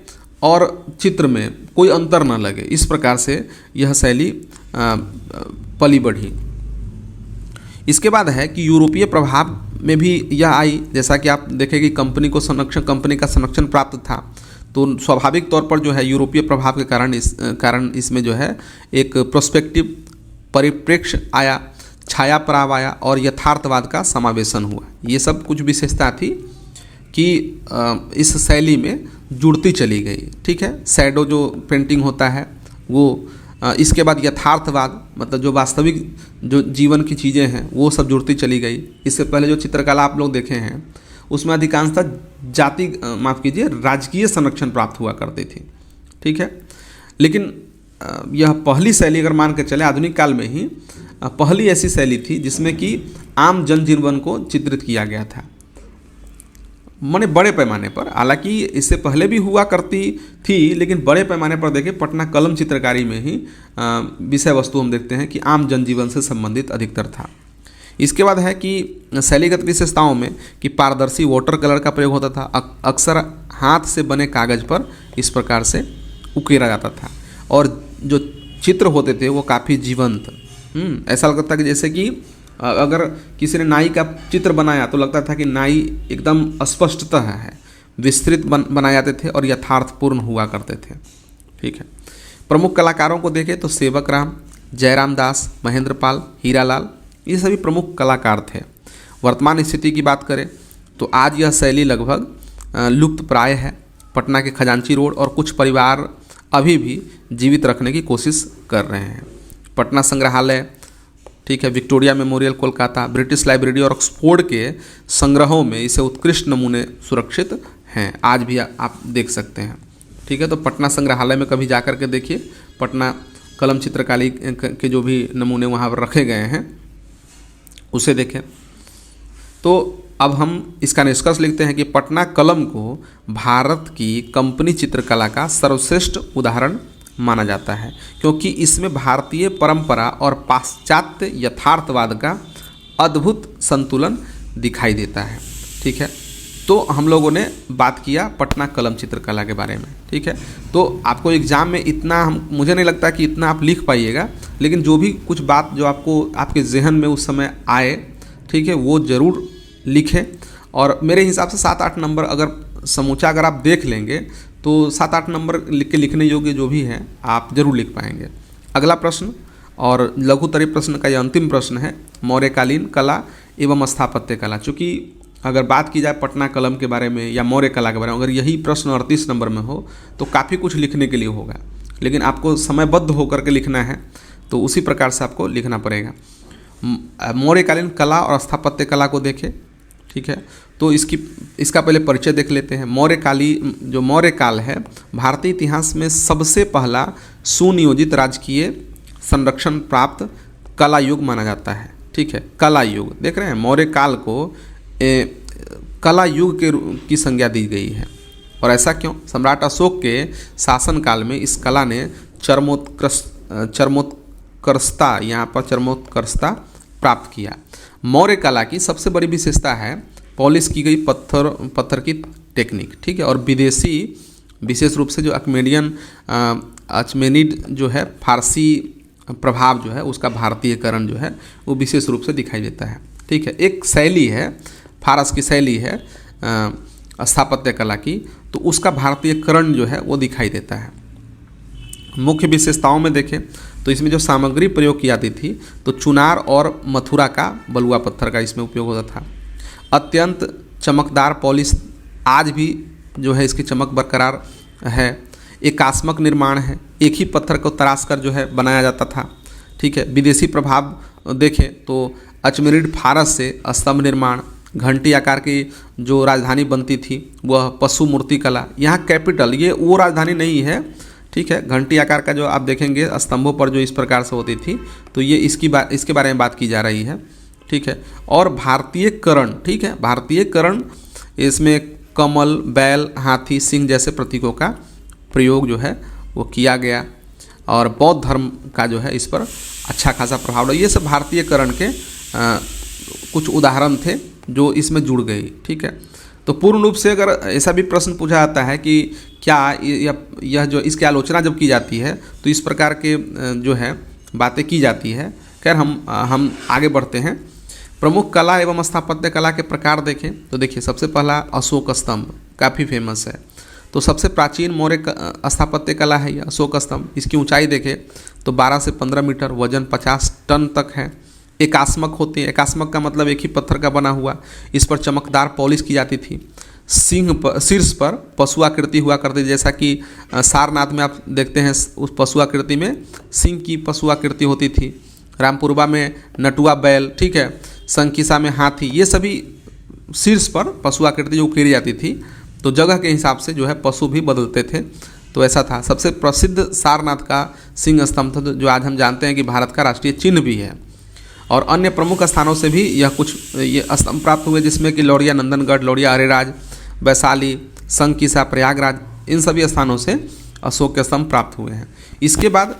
और चित्र में कोई अंतर न लगे। इस प्रकार से यह शैली पली बढ़ी। इसके बाद है कि यूरोपीय प्रभाव में भी यह आई। जैसा कि आप देखें कि कंपनी का संरक्षण प्राप्त था, तो स्वाभाविक तौर पर जो है यूरोपीय प्रभाव के कारण इसमें जो है एक प्रोस्पेक्टिव परिप्रेक्ष्य आया, छाया प्रभाव आया और यथार्थवाद का समावेशन हुआ। ये सब कुछ विशेषता थी कि इस शैली में जुड़ती चली गई, ठीक है। शैडो जो पेंटिंग होता है वो, इसके बाद यथार्थवाद, मतलब जो वास्तविक जो जीवन की चीज़ें हैं वो सब जुड़ती चली गई। इससे पहले जो चित्रकला आप लोग देखे हैं उसमें अधिकांशतः राजकीय संरक्षण प्राप्त हुआ करती थी, ठीक है। लेकिन यह पहली शैली अगर मान के चले आधुनिक काल में ही पहली ऐसी शैली थी जिसमें कि आम जनजीवन को चित्रित किया गया था, माने बड़े पैमाने पर। हालांकि इससे पहले भी हुआ करती थी, लेकिन बड़े पैमाने पर देखें पटना कलम चित्रकारी में ही विषय वस्तु हम देखते हैं कि आम जनजीवन से संबंधित अधिकतर था। इसके बाद है कि शैलीगत विशेषताओं में कि पारदर्शी वाटर कलर का प्रयोग होता था, अक्सर हाथ से बने कागज़ पर इस प्रकार से उकेरा जाता था, और जो चित्र होते थे वो काफ़ी जीवंत, ऐसा लगता था कि जैसे कि अगर किसी ने नाई का चित्र बनाया तो लगता था कि नाई एकदम स्पष्टतः है, विस्तृत बनाए जाते थे और यथार्थपूर्ण हुआ करते थे, ठीक है। प्रमुख कलाकारों को देखें तो सेवक राम, जयराम दास, महेंद्र पाल, हीरालाल, ये सभी प्रमुख कलाकार थे। वर्तमान स्थिति की बात करें तो आज यह शैली लगभग लुप्त प्राय है। पटना के खजांची रोड और कुछ परिवार अभी भी जीवित रखने की कोशिश कर रहे हैं। पटना संग्रहालय, ठीक है, Victoria memorial Kolkata, British library और ऑक्सफोर्ड के संग्रहों में इसे उत्कृष्ट नमूने सुरक्षित हैं, आज भी आप देख सकते हैं, ठीक है। तो पटना संग्रहालय में कभी जाकर के देखिए, पटना कलम चित्रकारी के जो भी नमूने वहाँ पर रखे गए हैं उसे देखें। तो अब हम इसका निष्कर्ष लिखते हैं कि पटना कलम को भारत की कंपनी चित्रकला का सर्वश्रेष्ठ उदाहरण माना जाता है, क्योंकि इसमें भारतीय परंपरा और पाश्चात्य यथार्थवाद का अद्भुत संतुलन दिखाई देता है, ठीक है। तो हम लोगों ने बात किया पटना कलम चित्रकला के बारे में, ठीक है। तो आपको एग्ज़ाम में इतना मुझे नहीं लगता कि इतना आप लिख पाइएगा, लेकिन जो भी कुछ बात जो आपको आपके जहन में उस समय आए, ठीक है, वो ज़रूर लिखें। और मेरे हिसाब से 7-8 नंबर अगर समूचा अगर आप देख लेंगे तो 7-8 नंबर लिखने योग्य जो भी हैं आप जरूर लिख पाएंगे। अगला प्रश्न और लघुतरीय प्रश्न का यह अंतिम प्रश्न है, मौर्यकालीन कला एवं स्थापत्य कला। चूँकि अगर बात की जाए पटना कलम के बारे में या मौर्य कला के बारे में, अगर यही प्रश्न 38 नंबर में हो तो काफ़ी कुछ लिखने के लिए होगा, लेकिन आपको समयबद्ध होकर के लिखना है तो उसी प्रकार से आपको लिखना पड़ेगा। मौर्यकालीन कला और स्थापत्य कला को देखें, ठीक है। तो इसका पहले परिचय देख लेते हैं। जो मौर्य काल है भारतीय इतिहास में सबसे पहला सुनियोजित राजकीय संरक्षण प्राप्त कला युग माना जाता है, ठीक है। कला युग देख रहे हैं, मौर्य काल को कला युग की संज्ञा दी गई है। और ऐसा क्यों? सम्राट अशोक के शासनकाल में इस कला ने चरमोत्कर्षता प्राप्त किया। मौर्य कला की सबसे बड़ी विशेषता है पॉलिश की गई पत्थर की टेक्निक, ठीक है। और विदेशी विशेष रूप से जो अचमेनिड जो है फारसी प्रभाव जो है उसका भारतीयकरण जो है वो विशेष रूप से दिखाई देता है, ठीक है। एक शैली है, फारस की शैली है स्थापत्य कला की, तो उसका भारतीयकरण जो है वो दिखाई देता है। मुख्य विशेषताओं में देखें तो इसमें जो सामग्री प्रयोग की जाती थी तो चुनार और मथुरा का बलुआ पत्थर का इसमें उपयोग होता था। अत्यंत चमकदार पॉलिश, आज भी जो है इसकी चमक बरकरार है। एकात्मक निर्माण है, एक ही पत्थर को तराश कर जो है बनाया जाता था, ठीक है। विदेशी प्रभाव देखें तो अचमेनिड फारस से स्तंभ निर्माण, घंटी आकार की जो राजधानी बनती थी वह पशु मूर्ति कला। यहाँ कैपिटल ये वो राजधानी नहीं है, ठीक है। घंटी आकार का जो आप देखेंगे स्तंभों पर जो इस प्रकार से होती थी, तो ये इसके बारे में बात की जा रही है, ठीक है। और भारतीय करण, ठीक है, भारतीय करण, इसमें कमल, बैल, हाथी, सिंह जैसे प्रतीकों का प्रयोग जो है वो किया गया और बौद्ध धर्म का जो है इस पर अच्छा खासा प्रभाव रहा। ये सब भारतीय करण के कुछ उदाहरण थे जो इसमें जुड़ गई, ठीक है। तो पूर्ण रूप से अगर ऐसा भी प्रश्न पूछा जाता है कि क्या यह जो इसकी आलोचना जब की जाती है तो इस प्रकार के जो है बातें की जाती है। खैर हम आगे बढ़ते हैं। प्रमुख कला एवं स्थापत्य कला के प्रकार देखें तो देखिए, सबसे पहला अशोक स्तंभ काफ़ी फेमस है। तो सबसे प्राचीन मौर्य स्थापत्य कला है यह अशोक स्तंभ। इसकी ऊंचाई देखें तो 12 से 15 मीटर, वजन 50 टन तक है। एकास्मक होती है, एकास्मक का मतलब एक ही पत्थर का बना हुआ, इस पर चमकदार पॉलिश की जाती थी। सिंह पर, शीर्ष पर पशु आकृति हुआ करती, जैसा कि सारनाथ में आप देखते हैं उस पशु आकृति में सिंह की पशु आकृति होती थी। रामपुरबा में नटुआ बैल, ठीक है, संकिसा में हाथी, ये सभी शीर्ष पर पशु आकृति जो उकेरी जाती थी। तो जगह के हिसाब से जो है पशु भी बदलते थे, तो ऐसा था। सबसे प्रसिद्ध सारनाथ का सिंह स्तंभ था, जो आज हम जानते हैं कि भारत का राष्ट्रीय चिन्ह भी है। और अन्य प्रमुख स्थानों से भी यह कुछ ये स्तंभ प्राप्त हुए, जिसमें कि लौरिया नंदनगढ़, लौरिया अरेराज, वैशाली, संकिसा, प्रयागराज, इन सभी स्थानों से अशोक के स्तंभ प्राप्त हुए हैं। इसके बाद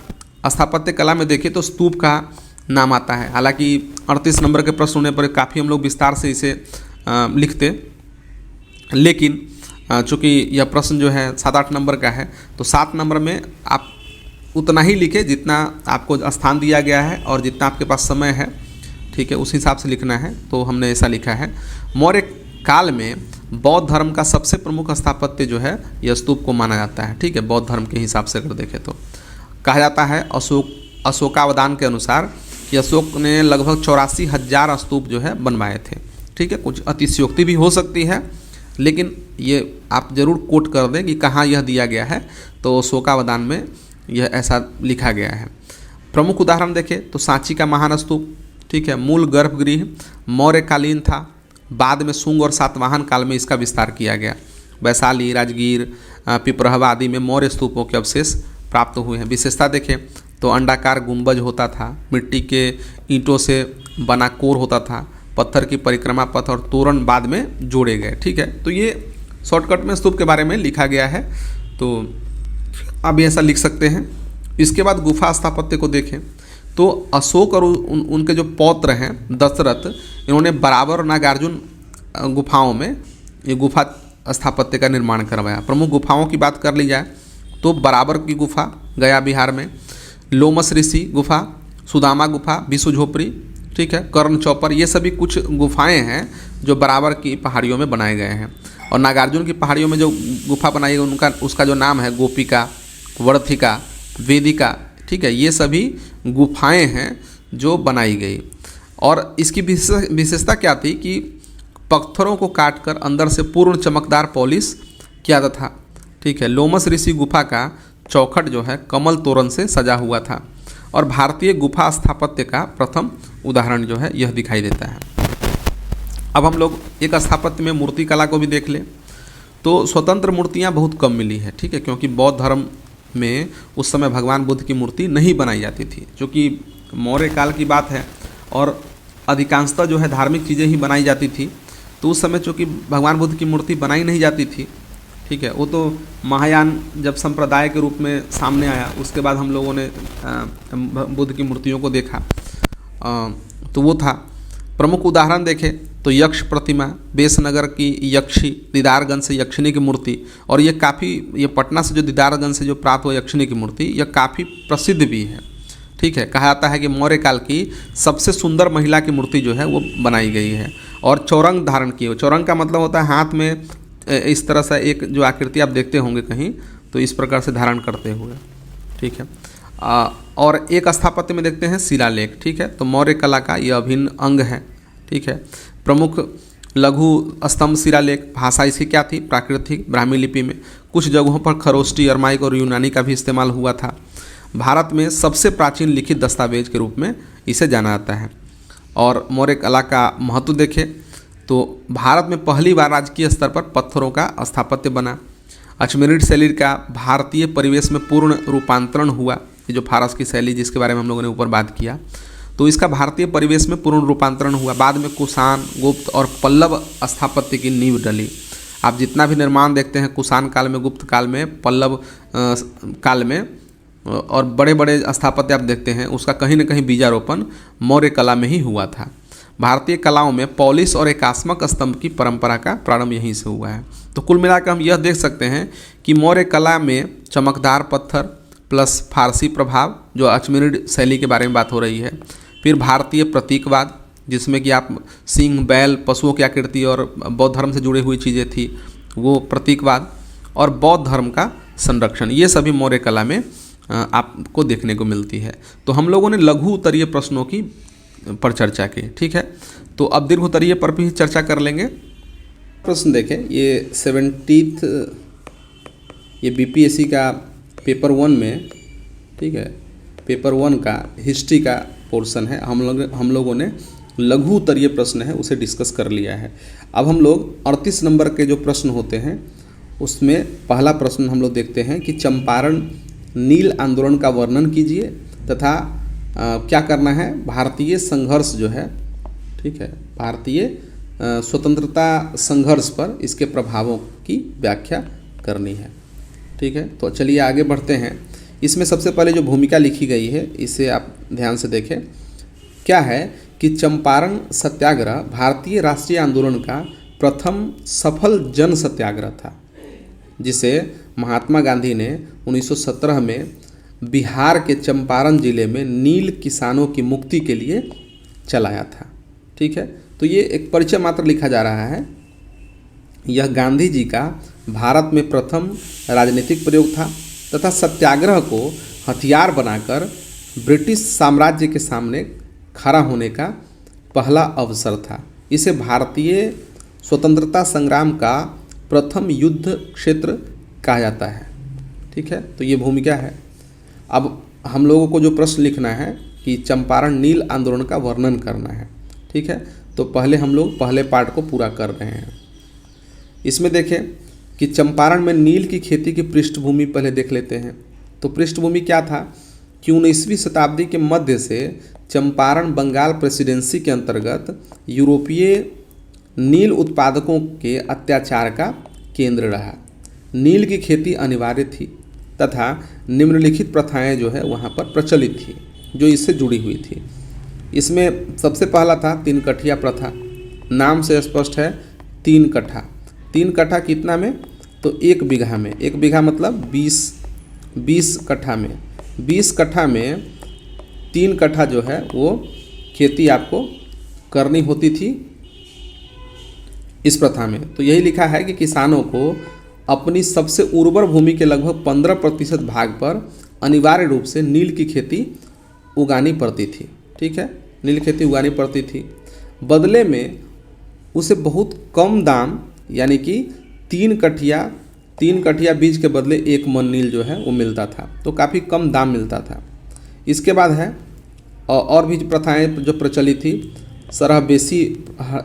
स्थापत्य कला में देखें तो स्तूप का नाम आता है। हालांकि 38 नंबर के प्रश्न होने पर काफ़ी हम लोग विस्तार से इसे लिखते, लेकिन चूँकि यह प्रश्न जो है 7-8 नंबर का है, तो 7 नंबर में आप उतना ही लिखें जितना आपको स्थान दिया गया है और जितना आपके पास समय है, ठीक है, उस हिसाब से लिखना है। तो हमने ऐसा लिखा है। मौर्य काल में बौद्ध धर्म का सबसे प्रमुख स्थापत्य जो है यह स्तूप को माना जाता है, ठीक है। बौद्ध धर्म के हिसाब से अगर देखें तो कहा जाता है अशोकावदान के अनुसार कि अशोक ने लगभग 84,000 स्तूप जो है बनवाए थे, ठीक है। कुछ अतिशयोक्ति भी हो सकती है, लेकिन ये आप जरूर कोट कर दें कि कहाँ यह दिया गया है। तो अशोकावदान में यह ऐसा लिखा गया है। प्रमुख उदाहरण देखें तो सांची का महान स्तूप, ठीक है, मूल गर्भगृह मौर्यकालीन था, बाद में शुंग और सातवाहन काल में इसका विस्तार किया गया। वैशाली, राजगीर, पिपरहवा आदि में मौर्य स्तूपों के अवशेष प्राप्त हुए हैं। विशेषता देखें तो अंडाकार गुंबज होता था, मिट्टी के ईंटों से बना कोर होता था, पत्थर की परिक्रमा पथ और तोरण बाद में जोड़े गए, ठीक है। तो ये शॉर्टकट में स्तूप के बारे में लिखा गया है, तो आप ऐसा लिख सकते हैं। इसके बाद गुफा स्थापत्य को देखें तो अशोक और उनके जो पौत्र हैं दशरथ, इन्होंने बराबर और नागार्जुन गुफाओं में ये गुफा स्थापत्य का निर्माण करवाया। प्रमुख गुफाओं की बात कर ली जाए तो बराबर की गुफा गया बिहार में, लोमस ऋषि गुफा, सुदामा गुफा, विशु झोपड़ी, ठीक है, कर्ण चौपर, ये सभी कुछ गुफाएं हैं जो बराबर की पहाड़ियों में बनाए गए हैं। और नागार्जुन की पहाड़ियों में जो गुफा बनाई गई उसका जो नाम है गोपिका, वर्थिका, वेदिका, ठीक है, ये सभी गुफाएं हैं जो बनाई गई। और इसकी विशेषता क्या थी कि पत्थरों को काटकर अंदर से पूर्ण चमकदार पॉलिश किया जाता था, ठीक है। लोमस ऋषि गुफा का चौखट जो है कमल तोरण से सजा हुआ था। और भारतीय गुफा स्थापत्य का प्रथम उदाहरण जो है यह दिखाई देता है। अब हम लोग एक स्थापत्य में मूर्ति कला को भी देख लें तो स्वतंत्र मूर्तियां बहुत कम मिली है, ठीक है, क्योंकि बौद्ध धर्म में उस समय भगवान बुद्ध की मूर्ति नहीं बनाई जाती थी। क्योंकि मौर्य काल की बात है और अधिकांशतः जो है धार्मिक चीज़ें ही बनाई जाती थी, तो उस समय चूँकि भगवान बुद्ध की मूर्ति बनाई नहीं जाती थी, ठीक है, वो तो महायान जब संप्रदाय के रूप में सामने आया उसके बाद हम लोगों ने बुद्ध की मूर्तियों को देखा, तो वो था। प्रमुख उदाहरण देखें तो यक्ष प्रतिमा, बेसनगर की यक्षी, दीदारगंज से यक्षिणी की मूर्ति, और ये पटना से जो दीदारगंज से जो प्राप्त हुआ यक्षिणी की मूर्ति यह काफ़ी प्रसिद्ध भी है, ठीक है। कहा जाता है कि मौर्य काल की सबसे सुंदर महिला की मूर्ति जो है वो बनाई गई है और चौरंग धारण की हो। चौरंग का मतलब होता है हाथ में इस तरह से एक जो आकृति आप देखते होंगे कहीं, तो इस प्रकार से धारण करते हुए, ठीक है। और एक स्थापत्य में देखते हैं शिलालेख, ठीक है, तो मौर्य कला का यह अभिन्न अंग है, ठीक है। प्रमुख लघु स्तंभ शिलालेख, भाषा इसकी क्या थी, प्राकृतिक ब्राह्मी लिपि में। कुछ जगहों पर खरोष्टी, अरमाइक और यूनानी का भी इस्तेमाल हुआ था। भारत में सबसे प्राचीन लिखित दस्तावेज के रूप में इसे जाना जाता है। और मौर्य कला का महत्व देखें तो भारत में पहली बार राजकीय स्तर पर पत्थरों का स्थापत्य बना। अचमेनिड शैली का भारतीय परिवेश में पूर्ण रूपांतरण हुआ, ये जो फारस की शैली जिसके बारे में हम लोगों ने ऊपर बात किया। तो इसका भारतीय परिवेश में पूर्ण रूपांतरण हुआ। बाद में कुषाण, गुप्त और पल्लव स्थापत्य की नींव डली। आप जितना भी निर्माण देखते हैं कुषाण काल में, गुप्त काल में, पल्लव काल में और बड़े बड़े स्थापत्य आप देखते हैं, उसका कहीं न कहीं बीजारोपण मौर्य कला में ही हुआ था। भारतीय कलाओं में पॉलिश और एकात्मक स्तंभ की परंपरा का प्रारंभ यहीं से हुआ है। तो कुल मिलाकर हम यह देख सकते हैं कि मौर्य कला में चमकदार पत्थर प्लस फारसी प्रभाव, जो अचमेनिड शैली के बारे में बात हो रही है, फिर भारतीय प्रतीकवाद जिसमें कि आप सिंह, बैल, पशुओं की आकृति और बौद्ध धर्म से जुड़ी हुई चीज़ें थी, वो प्रतीकवाद, और बौद्ध धर्म का संरक्षण, ये सभी मौर्य कला में आपको देखने को मिलती है। तो हम लोगों ने लघु उत्तरीय प्रश्नों की पर चर्चा की, ठीक है। तो अब दीर्घ उत्तरीय पर भी चर्चा कर लेंगे। प्रश्न देखें, ये 70th ये बीपीएससी का पेपर 1 में, ठीक है, पेपर 1 का हिस्ट्री का पोर्शन है। हम लोगों ने लघु उत्तरीय प्रश्न है उसे डिस्कस कर लिया है। अब हम लोग 38 नंबर के जो प्रश्न होते हैं उसमें पहला प्रश्न हम लोग देखते हैं कि चंपारण नील आंदोलन का वर्णन कीजिए तथा क्या करना है, भारतीय संघर्ष जो है, ठीक है, भारतीय स्वतंत्रता संघर्ष पर इसके प्रभावों की व्याख्या करनी है, ठीक है। तो चलिए आगे बढ़ते हैं। इसमें सबसे पहले जो भूमिका लिखी गई है इसे आप ध्यान से देखें। क्या है कि चंपारण सत्याग्रह भारतीय राष्ट्रीय आंदोलन का प्रथम सफल जन सत्याग्रह था, जिसे महात्मा गांधी ने 1917 में बिहार के चंपारण जिले में नील किसानों की मुक्ति के लिए चलाया था, ठीक है। तो ये एक परिचय मात्र लिखा जा रहा है। यह गांधी जी का भारत में प्रथम राजनीतिक प्रयोग था तथा सत्याग्रह को हथियार बनाकर ब्रिटिश साम्राज्य के सामने खड़ा होने का पहला अवसर था। इसे भारतीय स्वतंत्रता संग्राम का प्रथम युद्ध क्षेत्र कहा जाता है, ठीक है। तो ये भूमिका है। अब हम लोगों को जो प्रश्न लिखना है कि चंपारण नील आंदोलन का वर्णन करना है, ठीक है। तो पहले हम लोग पहले पार्ट को पूरा कर रहे हैं। इसमें देखें कि चंपारण में नील की खेती की पृष्ठभूमि पहले देख लेते हैं। तो पृष्ठभूमि क्या था कि 19वीं शताब्दी के मध्य से चंपारण बंगाल प्रेसिडेंसी के अंतर्गत यूरोपीय नील उत्पादकों के अत्याचार का केंद्र रहा। नील की खेती अनिवार्य थी तथा निम्नलिखित प्रथाएं जो है वहाँ पर प्रचलित थी जो इससे जुड़ी हुई थी। इसमें सबसे पहला था 3 कठिया प्रथा। नाम से स्पष्ट है 3 कट्ठा। 3 कट्ठा कितना में? तो 1 बीघा में। 1 बीघा मतलब 20 कट्ठा में। 20 कट्ठा में 3 कट्ठा जो है वो खेती आपको करनी होती थी इस प्रथा में। तो यही लिखा है कि किसानों को अपनी सबसे उर्वर भूमि के लगभग 15% भाग पर अनिवार्य रूप से नील की खेती उगानी पड़ती थी, ठीक है। नील खेती उगानी पड़ती थी। बदले में उसे बहुत कम दाम यानी कि 3 कठिया बीज के बदले 1 मन नील जो है वो मिलता था। तो काफ़ी कम दाम मिलता था। इसके बाद है और भी प्रथाएं जो प्रचलित थी, सरहबेसी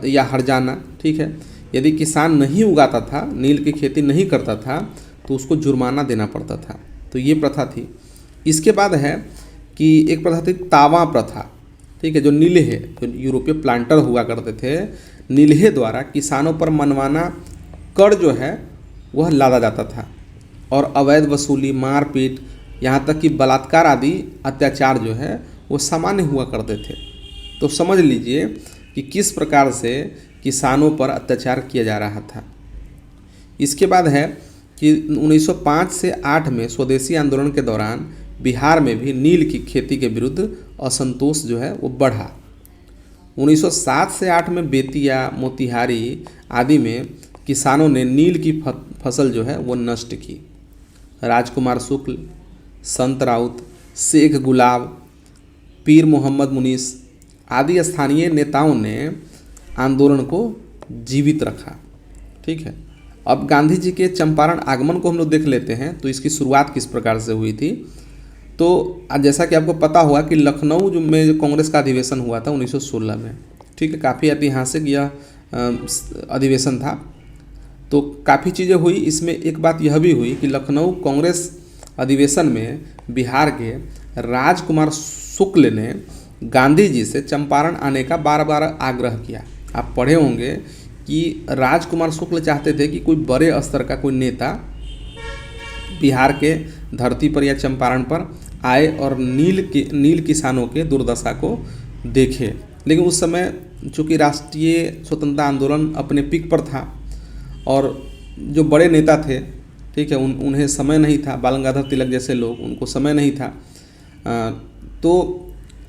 या हरजाना, ठीक है। यदि किसान नहीं उगाता था, नील की खेती नहीं करता था, तो उसको जुर्माना देना पड़ता था। तो ये प्रथा थी। इसके बाद है कि एक प्रथा थी तावा प्रथा, ठीक है। जो नील्हे, जो यूरोपीय प्लांटर हुआ करते थे, नील्हे द्वारा किसानों पर मनमाना कर जो है वह लादा जाता था और अवैध वसूली, मारपीट, यहाँ तक कि बलात्कार आदि अत्याचार जो है वो सामान्य हुआ करते थे। तो समझ लीजिए कि किस प्रकार से किसानों पर अत्याचार किया जा रहा था। इसके बाद है कि 1905 से 8 में स्वदेशी आंदोलन के दौरान बिहार में भी नील की खेती के विरुद्ध असंतोष जो है वो बढ़ा। 1907 से 8 में बेतिया, मोतिहारी आदि में किसानों ने नील की फसल जो है वो नष्ट की। राजकुमार शुक्ल, संत राउत, शेख गुलाब, पीर मोहम्मद मुनीस आदि स्थानीय नेताओं ने आंदोलन को जीवित रखा, ठीक है। अब गांधी जी के चंपारण आगमन को हम लोग देख लेते हैं। तो इसकी शुरुआत किस प्रकार से हुई थी। तो जैसा कि आपको पता होगा कि लखनऊ में जो कांग्रेस का अधिवेशन हुआ था 1916 में, ठीक है। काफ़ी ऐतिहासिक यह अधिवेशन था। तो काफ़ी चीज़ें हुई। इसमें एक बात यह भी हुई कि लखनऊ कांग्रेस अधिवेशन में बिहार के राजकुमार शुक्ल ने गांधी जी से चंपारण आने का बार बार आग्रह किया। आप पढ़े होंगे कि राजकुमार शुक्ल चाहते थे कि कोई बड़े स्तर का कोई नेता बिहार के धरती पर या चंपारण पर आए और नील किसानों के दुर्दशा को देखे। लेकिन उस समय चूँकि राष्ट्रीय स्वतंत्रता आंदोलन अपने पीक पर था और जो बड़े नेता थे, ठीक है, उन्हें समय नहीं था, बाल गंगाधर तिलक जैसे लोग, उनको समय नहीं था। तो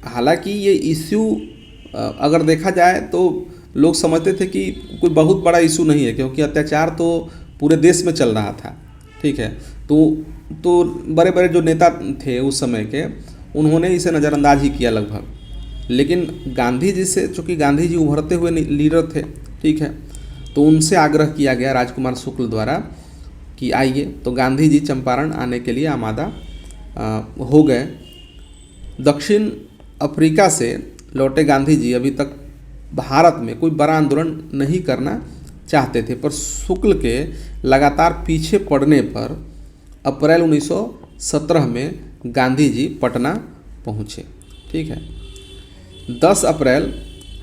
हालांकि ये इश्यू अगर देखा जाए तो लोग समझते थे कि कोई बहुत बड़ा इशू नहीं है, क्योंकि अत्याचार तो पूरे देश में चल रहा था, ठीक है। तो बड़े बड़े जो नेता थे उस समय के, उन्होंने इसे नज़रअंदाज ही किया लगभग। लेकिन गांधी जी से, चूँकि गांधी जी उभरते हुए लीडर थे, ठीक है, तो उनसे आग्रह किया गया राजकुमार शुक्ल द्वारा कि आइए। तो गांधी जी चंपारण आने के लिए आमादा हो गए। दक्षिण अफ्रीका से लौटे गांधी जी अभी तक भारत में कोई बड़ा आंदोलन नहीं करना चाहते थे, पर शुक्ल के लगातार पीछे पड़ने पर अप्रैल 1917 में गांधी जी पटना पहुँचे, ठीक है। 10 अप्रैल,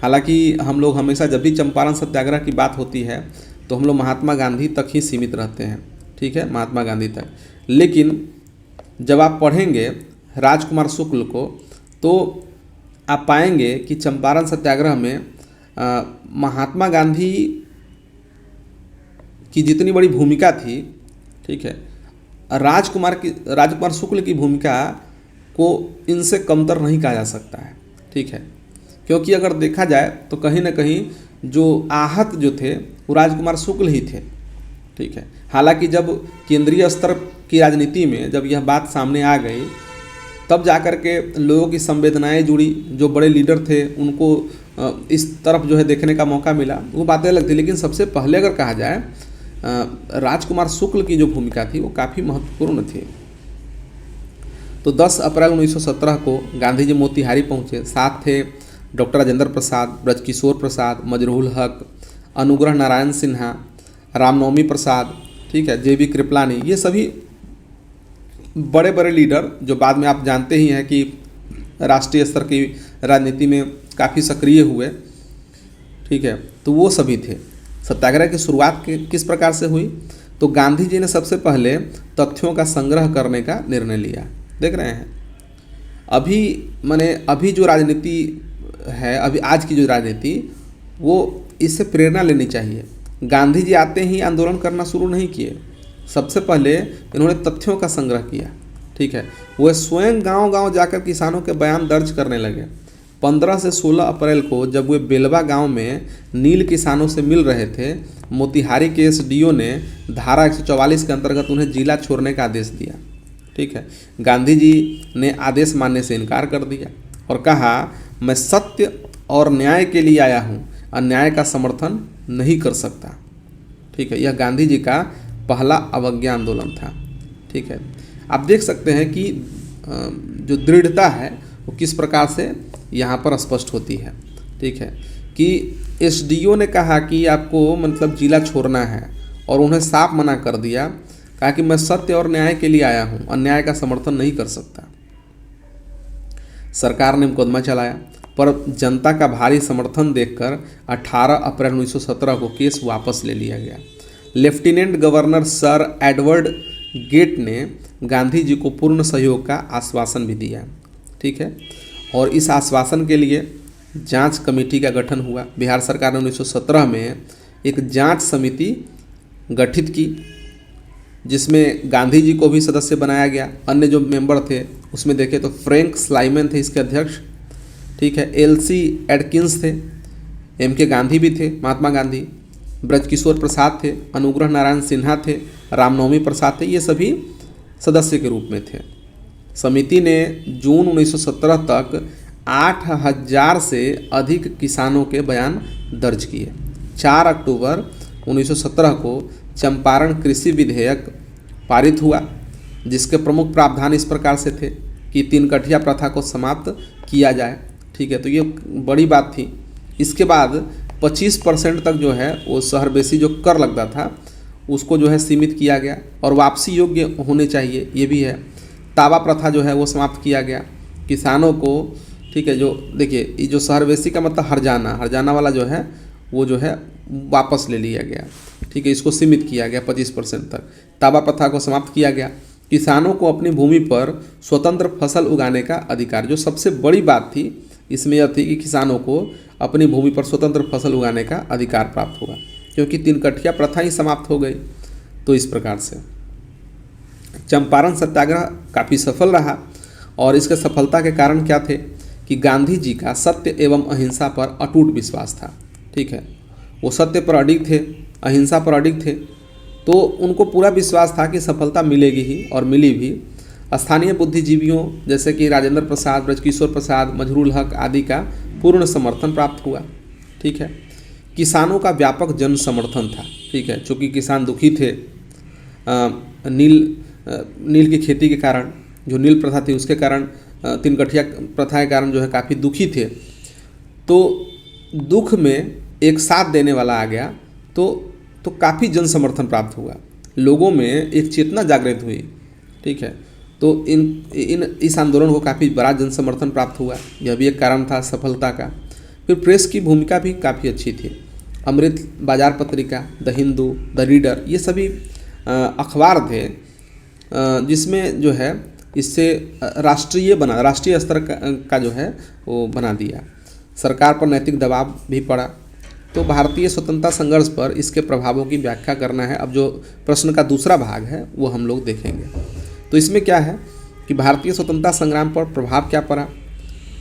हालांकि हम लोग हमेशा जब भी चंपारण सत्याग्रह की बात होती है तो हम लोग महात्मा गांधी तक ही सीमित रहते हैं, ठीक है, महात्मा गांधी तक। लेकिन जब आप पढ़ेंगे राजकुमार शुक्ल को तो आप पाएंगे कि चंपारण सत्याग्रह में महात्मा गांधी की जितनी बड़ी भूमिका थी, ठीक है, राजकुमार शुक्ल की भूमिका को इनसे कमतर नहीं कहा जा सकता है, ठीक है। क्योंकि अगर देखा जाए तो कहीं ना कहीं जो आहत जो थे वो राजकुमार शुक्ल ही थे, ठीक है। हालांकि जब केंद्रीय स्तर की राजनीति में जब यह बात सामने आ गई, तब जाकर के लोगों की संवेदनाएं जुड़ी, जो बड़े लीडर थे उनको इस तरफ जो है देखने का मौका मिला, वो बातें अलग थी। लेकिन सबसे पहले अगर कहा जाए राजकुमार शुक्ल की जो भूमिका थी वो काफ़ी महत्वपूर्ण थी। तो 10 अप्रैल 1917 को गांधी जी मोतिहारी पहुँचे। साथ थे डॉक्टर राजेंद्र प्रसाद, ब्रजकिशोर प्रसाद, मजरूल हक, अनुग्रह नारायण सिन्हा, रामनवमी प्रसाद, ठीक है, JB कृपलानी। ये सभी बड़े बड़े लीडर जो बाद में आप जानते ही हैं कि राष्ट्रीय स्तर की राजनीति में काफ़ी सक्रिय हुए, ठीक है, तो वो सभी थे। सत्याग्रह की शुरुआत किस प्रकार से हुई? तो गांधी जी ने सबसे पहले तथ्यों का संग्रह करने का निर्णय लिया। देख रहे हैं अभी जो राजनीति है, अभी आज की जो राजनीति, वो इससे प्रेरणा लेनी चाहिए। गांधी जी आते ही आंदोलन करना शुरू नहीं किए, सबसे पहले इन्होंने तथ्यों का संग्रह किया, ठीक है। वह स्वयं गांव-गांव जाकर किसानों के बयान दर्ज करने लगे। 15 से 16 अप्रैल को जब वे बेलवा गांव में नील किसानों से मिल रहे थे, मोतिहारी के SDO ने धारा 144 के अंतर्गत उन्हें जिला छोड़ने का आदेश दिया, ठीक है। गांधी जी ने आदेश मानने से इनकार कर दिया और कहा, मैं सत्य और न्याय के लिए आया हूँ, अन्याय का समर्थन नहीं कर सकता, ठीक है। यह गांधी जी का पहला अवज्ञा आंदोलन था, ठीक है। आप देख सकते हैं कि जो दृढ़ता है वो किस प्रकार से यहाँ पर स्पष्ट होती है, ठीक है, कि SDO ने कहा कि आपको मतलब जिला छोड़ना है और उन्हें साफ मना कर दिया, कहा कि मैं सत्य और न्याय के लिए आया हूँ, अन्याय का समर्थन नहीं कर सकता। सरकार ने मुकदमा चलाया, पर जनता का भारी समर्थन देखकर 18 अप्रैल 1917 को केस वापस ले लिया गया। Lieutenant governor sir Edward Gait ने गांधी जी को पूर्ण सहयोग का आश्वासन भी दिया, ठीक है। और इस आश्वासन के लिए जांच कमेटी का गठन हुआ। बिहार सरकार ने 1917 में एक जांच समिति गठित की, जिसमें गांधी जी को भी सदस्य बनाया गया। अन्य जो मेंबर थे उसमें देखें तो फ्रैंक स्लाइमन थे इसके अध्यक्ष, ठीक है। LC एडकिंस थे, MK गांधी भी थे, महात्मा गांधी, ब्रजकिशोर प्रसाद थे, अनुग्रह नारायण सिन्हा थे, रामनवमी प्रसाद थे, ये सभी सदस्य के रूप में थे। समिति ने जून 1917 तक 8000 से अधिक किसानों के बयान दर्ज किए। 4 अक्टूबर 1917 को चंपारण कृषि विधेयक पारित हुआ, जिसके प्रमुख प्रावधान इस प्रकार से थे कि 3 कठिया प्रथा को समाप्त किया जाए, ठीक है। तो ये बड़ी बात थी। इसके बाद 25% तक जो है वो शहर बेसी जो कर लगता था उसको जो है सीमित किया गया और वापसी योग्य होने चाहिए, ये भी है। तावा प्रथा जो है वो समाप्त किया गया। किसानों को, ठीक है। जो देखिए ये जो शहरवेशी का मतलब हरजाना वाला जो है वो जो है वापस ले लिया गया, ठीक है। इसको सीमित किया गया 25% तक। ताबा प्रथा को समाप्त किया गया। किसानों को अपनी भूमि पर स्वतंत्र फसल उगाने का अधिकार, जो सबसे बड़ी बात थी इसमें यह थी कि किसानों को अपनी भूमि पर स्वतंत्र फसल उगाने का अधिकार प्राप्त हुआ, क्योंकि 3 कठिया प्रथा ही समाप्त हो गई। तो इस प्रकार से चंपारण सत्याग्रह काफ़ी सफल रहा, और इसके सफलता के कारण क्या थे कि गांधी जी का सत्य एवं अहिंसा पर अटूट विश्वास था, ठीक है। वो सत्य पर अडिग थे, अहिंसा पर अडिग थे, तो उनको पूरा विश्वास था कि सफलता मिलेगी ही, और मिली भी। स्थानीय बुद्धिजीवियों जैसे कि राजेंद्र प्रसाद, ब्रजकिशोर प्रसाद, मजहरूल हक आदि का पूर्ण समर्थन प्राप्त हुआ, ठीक है। किसानों का व्यापक जन समर्थन था, ठीक है, चूँकि किसान दुखी थे नील की खेती के कारण, जो नील प्रथा थी उसके कारण, 3 कठिया प्रथा के कारण जो है काफ़ी दुखी थे। तो दुख में एक साथ देने वाला आ गया, तो काफ़ी जन समर्थन प्राप्त हुआ, लोगों में एक चेतना जागृत हुई, ठीक है। तो इस आंदोलन को काफ़ी बड़ा जन समर्थन प्राप्त हुआ, यह भी एक कारण था सफलता का। फिर प्रेस की भूमिका भी काफ़ी अच्छी थी। अमृत बाजार पत्रिका, द हिंदू, द रीडर, ये सभी अखबार थे जिसमें जो है इससे राष्ट्रीय स्तर का जो है वो बना दिया। सरकार पर नैतिक दबाव भी पड़ा। तो भारतीय स्वतंत्रता संघर्ष पर इसके प्रभावों की व्याख्या करना है। अब जो प्रश्न का दूसरा भाग है वो हम लोग देखेंगे। तो इसमें क्या है कि भारतीय स्वतंत्रता संग्राम पर प्रभाव क्या पड़ा,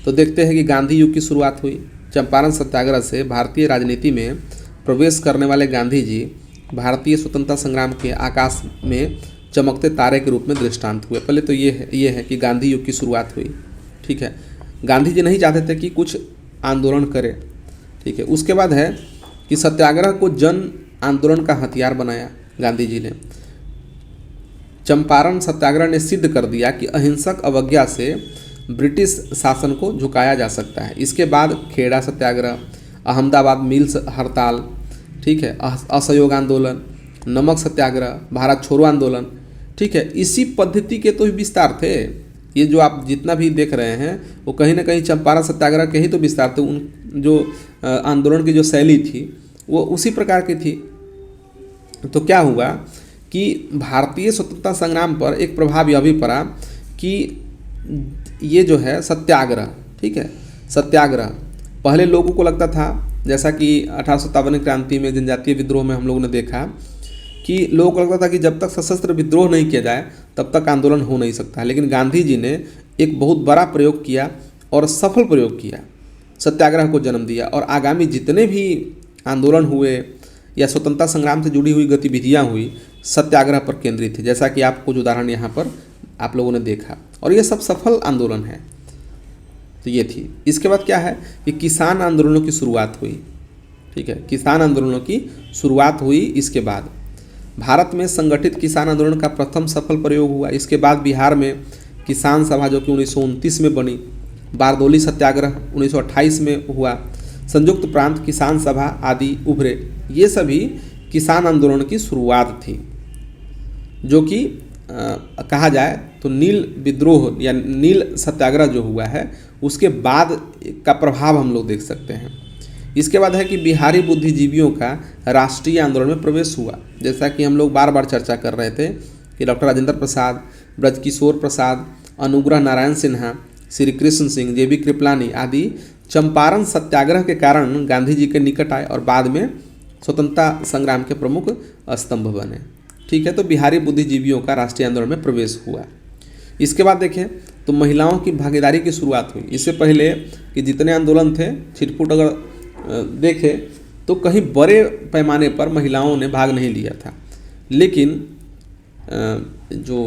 तो देखते हैं कि गांधी युग की शुरुआत हुई। चंपारण सत्याग्रह से भारतीय राजनीति में प्रवेश करने वाले गांधी जी भारतीय स्वतंत्रता संग्राम के आकाश में चमकते तारे के रूप में दृष्टांत हुए। पहले तो ये है कि गांधी युग की शुरुआत हुई, ठीक है। गांधी जी नहीं चाहते थे कि कुछ आंदोलन करे, ठीक है। उसके बाद है कि सत्याग्रह को जन आंदोलन का हथियार बनाया गांधी जी ने। चंपारण सत्याग्रह ने सिद्ध कर दिया कि अहिंसक अवज्ञा से ब्रिटिश शासन को झुकाया जा सकता है। इसके बाद खेड़ा सत्याग्रह, अहमदाबाद मिल्स हड़ताल, ठीक है, असहयोग आंदोलन, नमक सत्याग्रह, भारत छोड़ो आंदोलन, ठीक है। इसी पद्धति के तो विस्तार थे। ये जो आप जितना भी देख रहे हैं वो कहीं ना कहीं चंपारण सत्याग्रह के ही तो विस्तार थे। उन जो आंदोलन की जो शैली थी वो उसी प्रकार की थी। तो क्या हुआ कि भारतीय स्वतंत्रता संग्राम पर एक प्रभाव यह भी पड़ा कि ये जो है सत्याग्रह, ठीक है, सत्याग्रह पहले लोगों को लगता था, जैसा कि 1857 क्रांति में जनजातीय विद्रोह में हम लोगों ने देखा कि लोगों को लगता था कि जब तक सशस्त्र विद्रोह नहीं किया जाए तब तक आंदोलन हो नहीं सकता। लेकिन गांधी जी ने एक बहुत बड़ा प्रयोग किया और सफल प्रयोग किया, सत्याग्रह को जन्म दिया। और आगामी जितने भी आंदोलन हुए या स्वतंत्रता संग्राम से जुड़ी हुई गतिविधियां हुई सत्याग्रह पर केंद्रित थी, जैसा कि आप कुछ उदाहरण यहाँ पर आप लोगों ने देखा, और ये सब सफल आंदोलन है। तो ये थी। इसके बाद क्या है कि किसान आंदोलनों की शुरुआत हुई, ठीक है, किसान आंदोलनों की शुरुआत हुई। इसके बाद भारत में संगठित किसान आंदोलन का प्रथम सफल प्रयोग हुआ। इसके बाद बिहार में किसान सभा जो कि 1929 में बनी, बारदोली सत्याग्रह 1928 में हुआ, संयुक्त प्रांत किसान सभा आदि उभरे। ये सभी किसान आंदोलन की शुरुआत थी, जो कि कहा जाए तो नील विद्रोह या नील सत्याग्रह जो हुआ है उसके बाद का प्रभाव हम लोग देख सकते हैं। इसके बाद है कि बिहारी बुद्धिजीवियों का राष्ट्रीय आंदोलन में प्रवेश हुआ। जैसा कि हम लोग बार बार चर्चा कर रहे थे कि डॉक्टर राजेंद्र प्रसाद, ब्रजकिशोर प्रसाद, अनुग्रह नारायण सिन्हा, श्री कृष्ण सिंह, जेबी कृपलानी आदि चंपारण सत्याग्रह के कारण गांधी जी के निकट आए और बाद में स्वतंत्रता संग्राम के प्रमुख स्तंभ बने, ठीक है। तो बिहारी बुद्धिजीवियों का राष्ट्रीय आंदोलन में प्रवेश हुआ। इसके बाद देखें तो महिलाओं की भागीदारी की शुरुआत हुई। इससे पहले कि जितने आंदोलन थे छिटपुट अगर देखें तो कहीं बड़े पैमाने पर महिलाओं ने भाग नहीं लिया था, लेकिन जो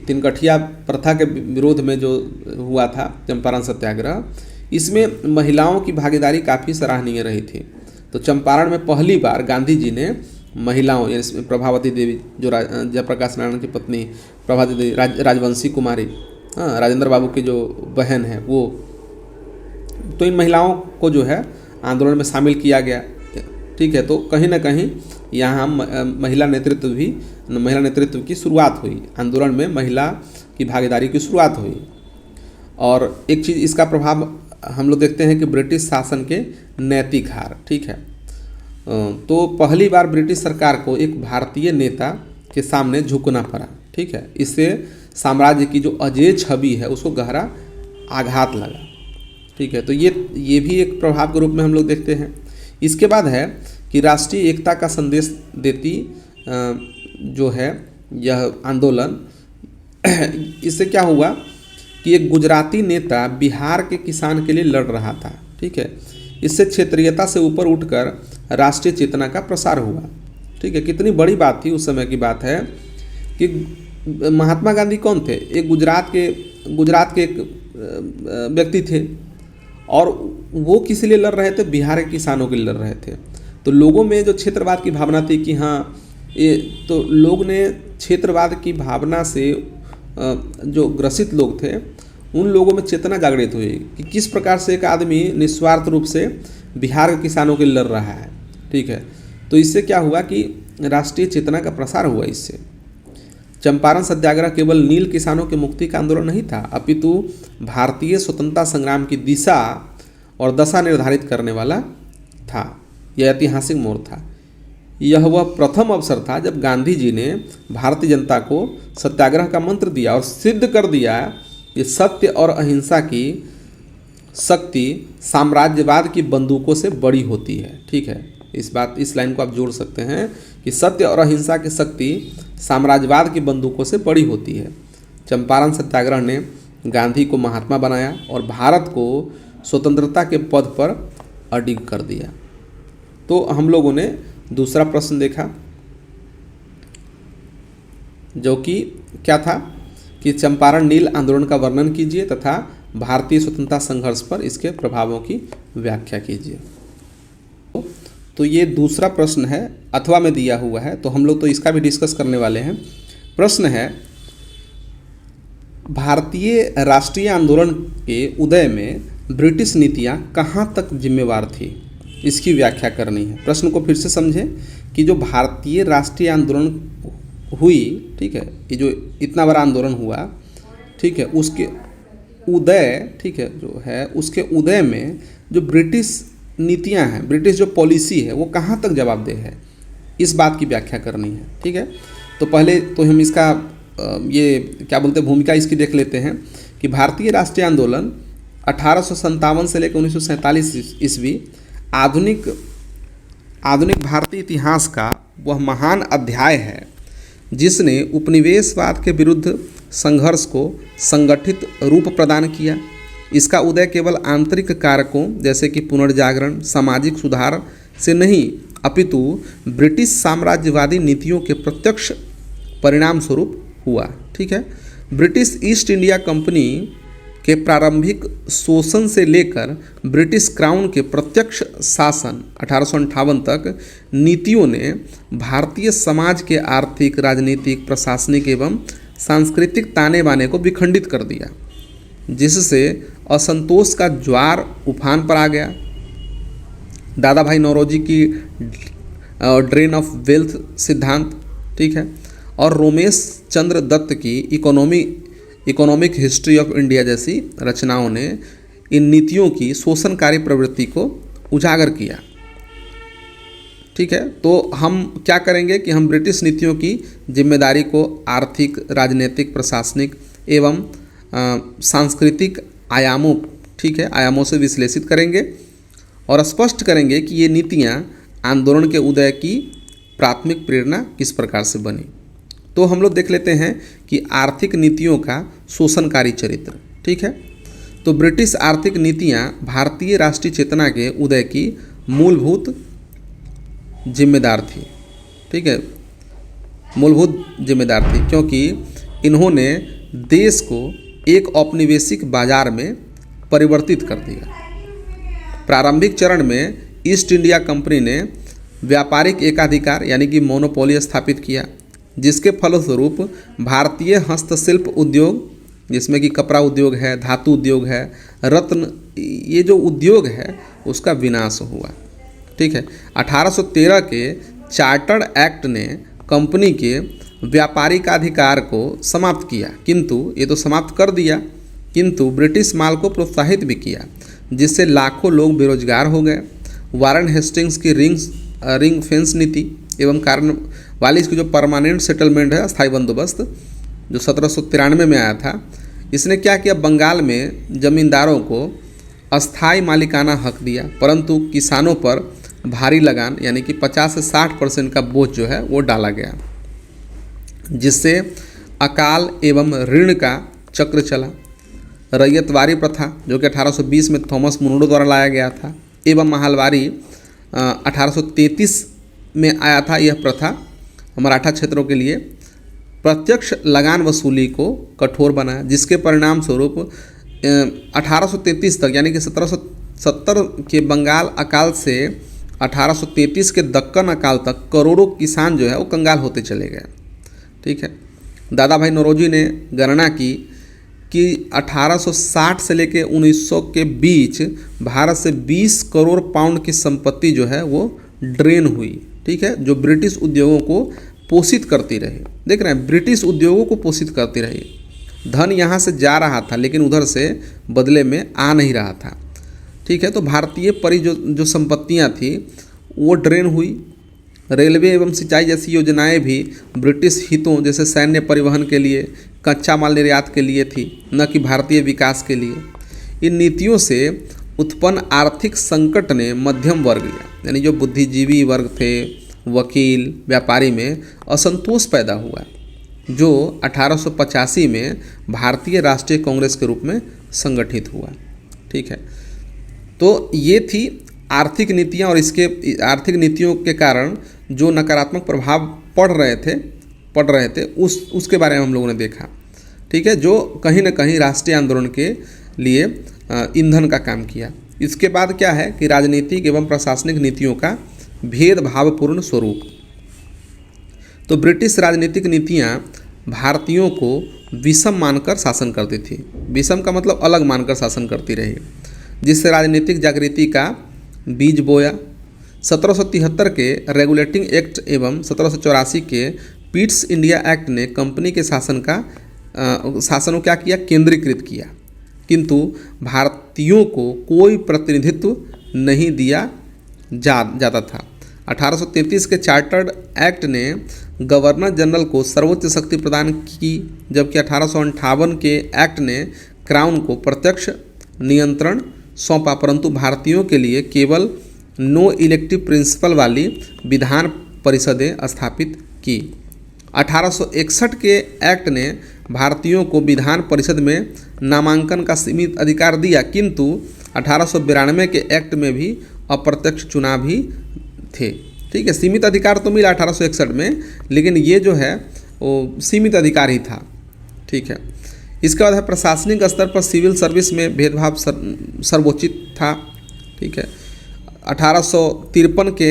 3 कठिया प्रथा के विरोध में जो हुआ था चंपारण सत्याग्रह, इसमें महिलाओं की भागीदारी काफ़ी सराहनीय रही थी। तो चंपारण में पहली बार गांधी जी ने महिलाओं, प्रभावती देवी जो जयप्रकाश नारायण की पत्नी प्रभावती देवी, राजवंशी कुमारी, राजेंद्र बाबू की जो बहन है वो, तो इन महिलाओं को जो है आंदोलन में शामिल किया गया, ठीक है। तो कहीं ना कहीं यहाँ महिला नेतृत्व की शुरुआत हुई, आंदोलन में महिला की भागीदारी की शुरुआत हुई। और एक चीज़ इसका प्रभाव हम लोग देखते हैं कि ब्रिटिश शासन के नैतिक हार, ठीक है। तो पहली बार ब्रिटिश सरकार को एक भारतीय नेता के सामने झुकना पड़ा, ठीक है। इससे साम्राज्य की जो अजेय छवि है उसको गहरा आघात लगा, ठीक है। तो ये भी एक प्रभाव के रूप में हम लोग देखते हैं। इसके बाद है कि राष्ट्रीय एकता का संदेश देती जो है यह आंदोलन, इससे क्या हुआ कि एक गुजराती नेता बिहार के किसान के लिए लड़ रहा था, ठीक है। इससे क्षेत्रीयता से ऊपर उठकर राष्ट्रीय चेतना का प्रसार हुआ, ठीक है। कितनी बड़ी बात थी, उस समय की बात है कि महात्मा गांधी कौन थे, एक गुजरात के एक व्यक्ति थे और वो किस लिए लड़ रहे थे, बिहार के किसानों के लिए लड़ रहे थे। तो लोगों में जो क्षेत्रवाद की भावना थी कि हाँ ये, तो लोग ने क्षेत्रवाद की भावना से जो ग्रसित लोग थे उन लोगों में चेतना जागृत हुई कि किस प्रकार से एक आदमी निस्वार्थ रूप से बिहार के किसानों के लिए लड़ रहा है, ठीक है। तो इससे क्या हुआ कि राष्ट्रीय चेतना का प्रसार हुआ। इससे चंपारण सत्याग्रह केवल नील किसानों के मुक्ति का आंदोलन नहीं था, अपितु भारतीय स्वतंत्रता संग्राम की दिशा और दशा निर्धारित करने वाला था। यह ऐतिहासिक मोड़ था। यह वह प्रथम अवसर था जब गांधी जी ने भारतीय जनता को सत्याग्रह का मंत्र दिया और सिद्ध कर दिया कि सत्य और अहिंसा की शक्ति साम्राज्यवाद की बंदूकों से बड़ी होती है, ठीक है। इस लाइन को आप जोड़ सकते हैं कि सत्य और अहिंसा की शक्ति साम्राज्यवाद की बंदूकों से बड़ी होती है। चंपारण सत्याग्रह ने गांधी को महात्मा बनाया और भारत को स्वतंत्रता के पद पर अडिग कर दिया। तो हम लोगों ने दूसरा प्रश्न देखा जो कि क्या था कि चंपारण नील आंदोलन का वर्णन कीजिए तथा भारतीय स्वतंत्रता संघर्ष पर इसके प्रभावों की व्याख्या कीजिए। तो ये दूसरा प्रश्न है, अथवा में दिया हुआ है, तो हम लोग तो इसका भी डिस्कस करने वाले हैं। प्रश्न है, भारतीय राष्ट्रीय आंदोलन के उदय में ब्रिटिश नीतियां कहाँ तक जिम्मेवार थी, इसकी व्याख्या करनी है। प्रश्न को फिर से समझें कि जो भारतीय राष्ट्रीय आंदोलन हुई, ठीक है, ये जो इतना बड़ा आंदोलन हुआ, ठीक है, उसके उदय, ठीक है, जो है उसके उदय में जो ब्रिटिश नीतियां हैं, ब्रिटिश जो पॉलिसी है वो कहाँ तक जवाबदेह है, इस बात की व्याख्या करनी है, ठीक है। तो पहले तो हम इसका ये क्या बोलते हैं भूमिका इसकी देख लेते हैं कि भारतीय राष्ट्रीय आंदोलन 1857 से लेकर 1947 ईस्वी आधुनिक भारतीय इतिहास का वह महान अध्याय है जिसने उपनिवेशवाद के विरुद्ध संघर्ष को संगठित रूप प्रदान किया। इसका उदय केवल आंतरिक कारकों जैसे कि पुनर्जागरण, सामाजिक सुधार से नहीं अपितु ब्रिटिश साम्राज्यवादी नीतियों के प्रत्यक्ष परिणाम स्वरूप हुआ, ठीक है। ब्रिटिश ईस्ट इंडिया कंपनी के प्रारंभिक शोषण से लेकर ब्रिटिश क्राउन के प्रत्यक्ष शासन 1858 तक नीतियों ने भारतीय समाज के आर्थिक, राजनीतिक, प्रशासनिक एवं सांस्कृतिक ताने बाने को विखंडित कर दिया, जिससे असंतोष का ज्वार उफान पर आ गया। दादा भाई नौरोजी की ड्रेन ऑफ वेल्थ सिद्धांत, ठीक है, और रोमेश चंद्र दत्त की इकोनॉमिक हिस्ट्री ऑफ इंडिया जैसी रचनाओं ने इन नीतियों की शोषणकारी प्रवृत्ति को उजागर किया, ठीक है। तो हम क्या करेंगे कि हम ब्रिटिश नीतियों की जिम्मेदारी को आर्थिक, राजनीतिक, प्रशासनिक एवं सांस्कृतिक आयामों, ठीक है, आयामों से विश्लेषित करेंगे और स्पष्ट करेंगे कि ये नीतियाँ आंदोलन के उदय की प्राथमिक प्रेरणा किस प्रकार से बनी। तो हम लोग देख लेते हैं कि आर्थिक नीतियों का शोषणकारी चरित्र, ठीक है। तो ब्रिटिश आर्थिक नीतियां भारतीय राष्ट्रीय चेतना के उदय की मूलभूत जिम्मेदार थी, ठीक है, मूलभूत जिम्मेदार थी, क्योंकि इन्होंने देश को एक औपनिवेशिक बाजार में परिवर्तित कर दिया। प्रारंभिक चरण में ईस्ट इंडिया कंपनी ने व्यापारिक एकाधिकार यानी कि मोनोपोली स्थापित किया, जिसके फलस्वरूप भारतीय हस्तशिल्प उद्योग जिसमें कि कपड़ा उद्योग है, धातु उद्योग है, रत्न, ये जो उद्योग है उसका विनाश हुआ, ठीक है। 1813 के चार्टर्ड एक्ट ने कंपनी के व्यापारिक अधिकार को समाप्त किया, किंतु ये तो समाप्त कर दिया, किंतु ब्रिटिश माल को प्रोत्साहित भी किया, जिससे लाखों लोग बेरोजगार हो गए। वारन हेस्टिंग्स की रिंग फेंस नीति एवं कार्नवालिस की जो परमानेंट सेटलमेंट है, अस्थायी बंदोबस्त, जो 1793 में आया था, इसने क्या किया, बंगाल में जमींदारों को अस्थायी मालिकाना हक दिया, परंतु किसानों पर भारी लगान यानी कि 50 से 60% का बोझ जो है वो डाला गया, जिससे अकाल एवं ऋण का चक्र चला। रैयतवारी प्रथा जो कि 1820 में थॉमस मुनरो द्वारा लाया गया था, एवं महलवारी 1833 में आया था। यह प्रथा मराठा क्षेत्रों के लिए प्रत्यक्ष लगान वसूली को कठोर बनाया, जिसके परिणाम स्वरूप 1833 तक यानी कि 1770 के बंगाल अकाल से 1833 के दक्कन अकाल तक करोड़ों किसान जो है वो कंगाल होते चले गए। ठीक है, दादा भाई नौरोजी ने गणना की कि 1860 से लेकर 1900 के बीच भारत से 20 करोड़ पाउंड की संपत्ति जो है वो ड्रेन हुई। ठीक है, जो ब्रिटिश उद्योगों को पोषित करती रही। देख रहे हैं, ब्रिटिश उद्योगों को पोषित करती रही। धन यहाँ से जा रहा था लेकिन उधर से बदले में आ नहीं रहा था। ठीक है, तो भारतीय जो संपत्तियाँ थी वो ड्रेन हुई। रेलवे एवं सिंचाई जैसी योजनाएं भी ब्रिटिश हितों जैसे सैन्य परिवहन के लिए, कच्चा माल निर्यात के लिए थी, न कि भारतीय विकास के लिए। इन नीतियों से उत्पन्न आर्थिक संकट ने मध्यम वर्ग यानी जो बुद्धिजीवी वर्ग थे, वकील, व्यापारी में असंतोष पैदा हुआ, जो 1885 में भारतीय राष्ट्रीय कांग्रेस के रूप में संगठित हुआ। ठीक है, तो ये थी आर्थिक नीतियाँ, और इसके आर्थिक नीतियों के कारण जो नकारात्मक प्रभाव पड़ रहे थे उसके बारे में हम लोगों ने देखा। ठीक है, जो कहीं ना कहीं राष्ट्रीय आंदोलन के लिए ईंधन का काम किया। इसके बाद क्या है कि राजनीतिक एवं प्रशासनिक नीतियों का भेदभावपूर्ण स्वरूप। तो ब्रिटिश राजनीतिक नीतियाँ भारतीयों को विषम मानकर शासन करती थी। विषम का मतलब अलग मानकर शासन करती रही, जिससे राजनीतिक जागृति का बीज बोया। 1773 के रेगुलेटिंग एक्ट एवं 1784 के पीट्स इंडिया एक्ट ने कंपनी के शासन को क्या किया, केंद्रीकृत किया, किंतु भारतीयों को कोई प्रतिनिधित्व नहीं दिया जाता था। 1833 के चार्टर्ड एक्ट ने गवर्नर जनरल को सर्वोच्च शक्ति प्रदान की, जबकि 1858 के एक्ट ने क्राउन को प्रत्यक्ष नियंत्रण सौंपा, परंतु भारतीयों के लिए केवल नो इलेक्टिव प्रिंसिपल वाली विधान परिषदें स्थापित की। 1861 के एक्ट ने भारतीयों को विधान परिषद में नामांकन का सीमित अधिकार दिया, किंतु 1892 के एक्ट में भी अप्रत्यक्ष चुनाव ही थे। ठीक है, सीमित अधिकार तो मिला 1861 में, लेकिन ये जो है वो सीमित अधिकार ही था। ठीक है, इसके बाद है प्रशासनिक स्तर पर सिविल सर्विस में भेदभाव सर्वोचित था। ठीक है, 1853 के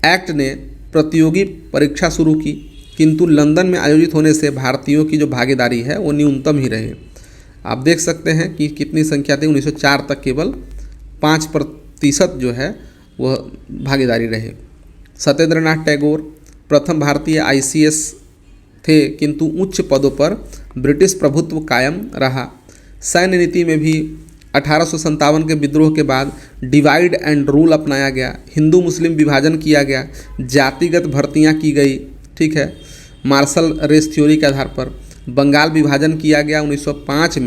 एक्ट ने प्रतियोगी परीक्षा शुरू की, किंतु लंदन में आयोजित होने से भारतीयों की जो भागीदारी है वो न्यूनतम ही रहे। आप देख सकते हैं कि कितनी संख्या थी, 1904 तक केवल 5% जो है वह भागीदारी रहे। सत्येंद्रनाथ टैगोर प्रथम भारतीय ICS थे, किंतु उच्च पदों पर ब्रिटिश प्रभुत्व कायम रहा। सैन्य नीति में भी 1857 के विद्रोह के बाद डिवाइड एंड रूल अपनाया गया, हिंदू मुस्लिम विभाजन किया गया, जातिगत भर्तियां की गई। ठीक है, मार्शल रेस थ्योरी के आधार पर बंगाल विभाजन किया गया। 1905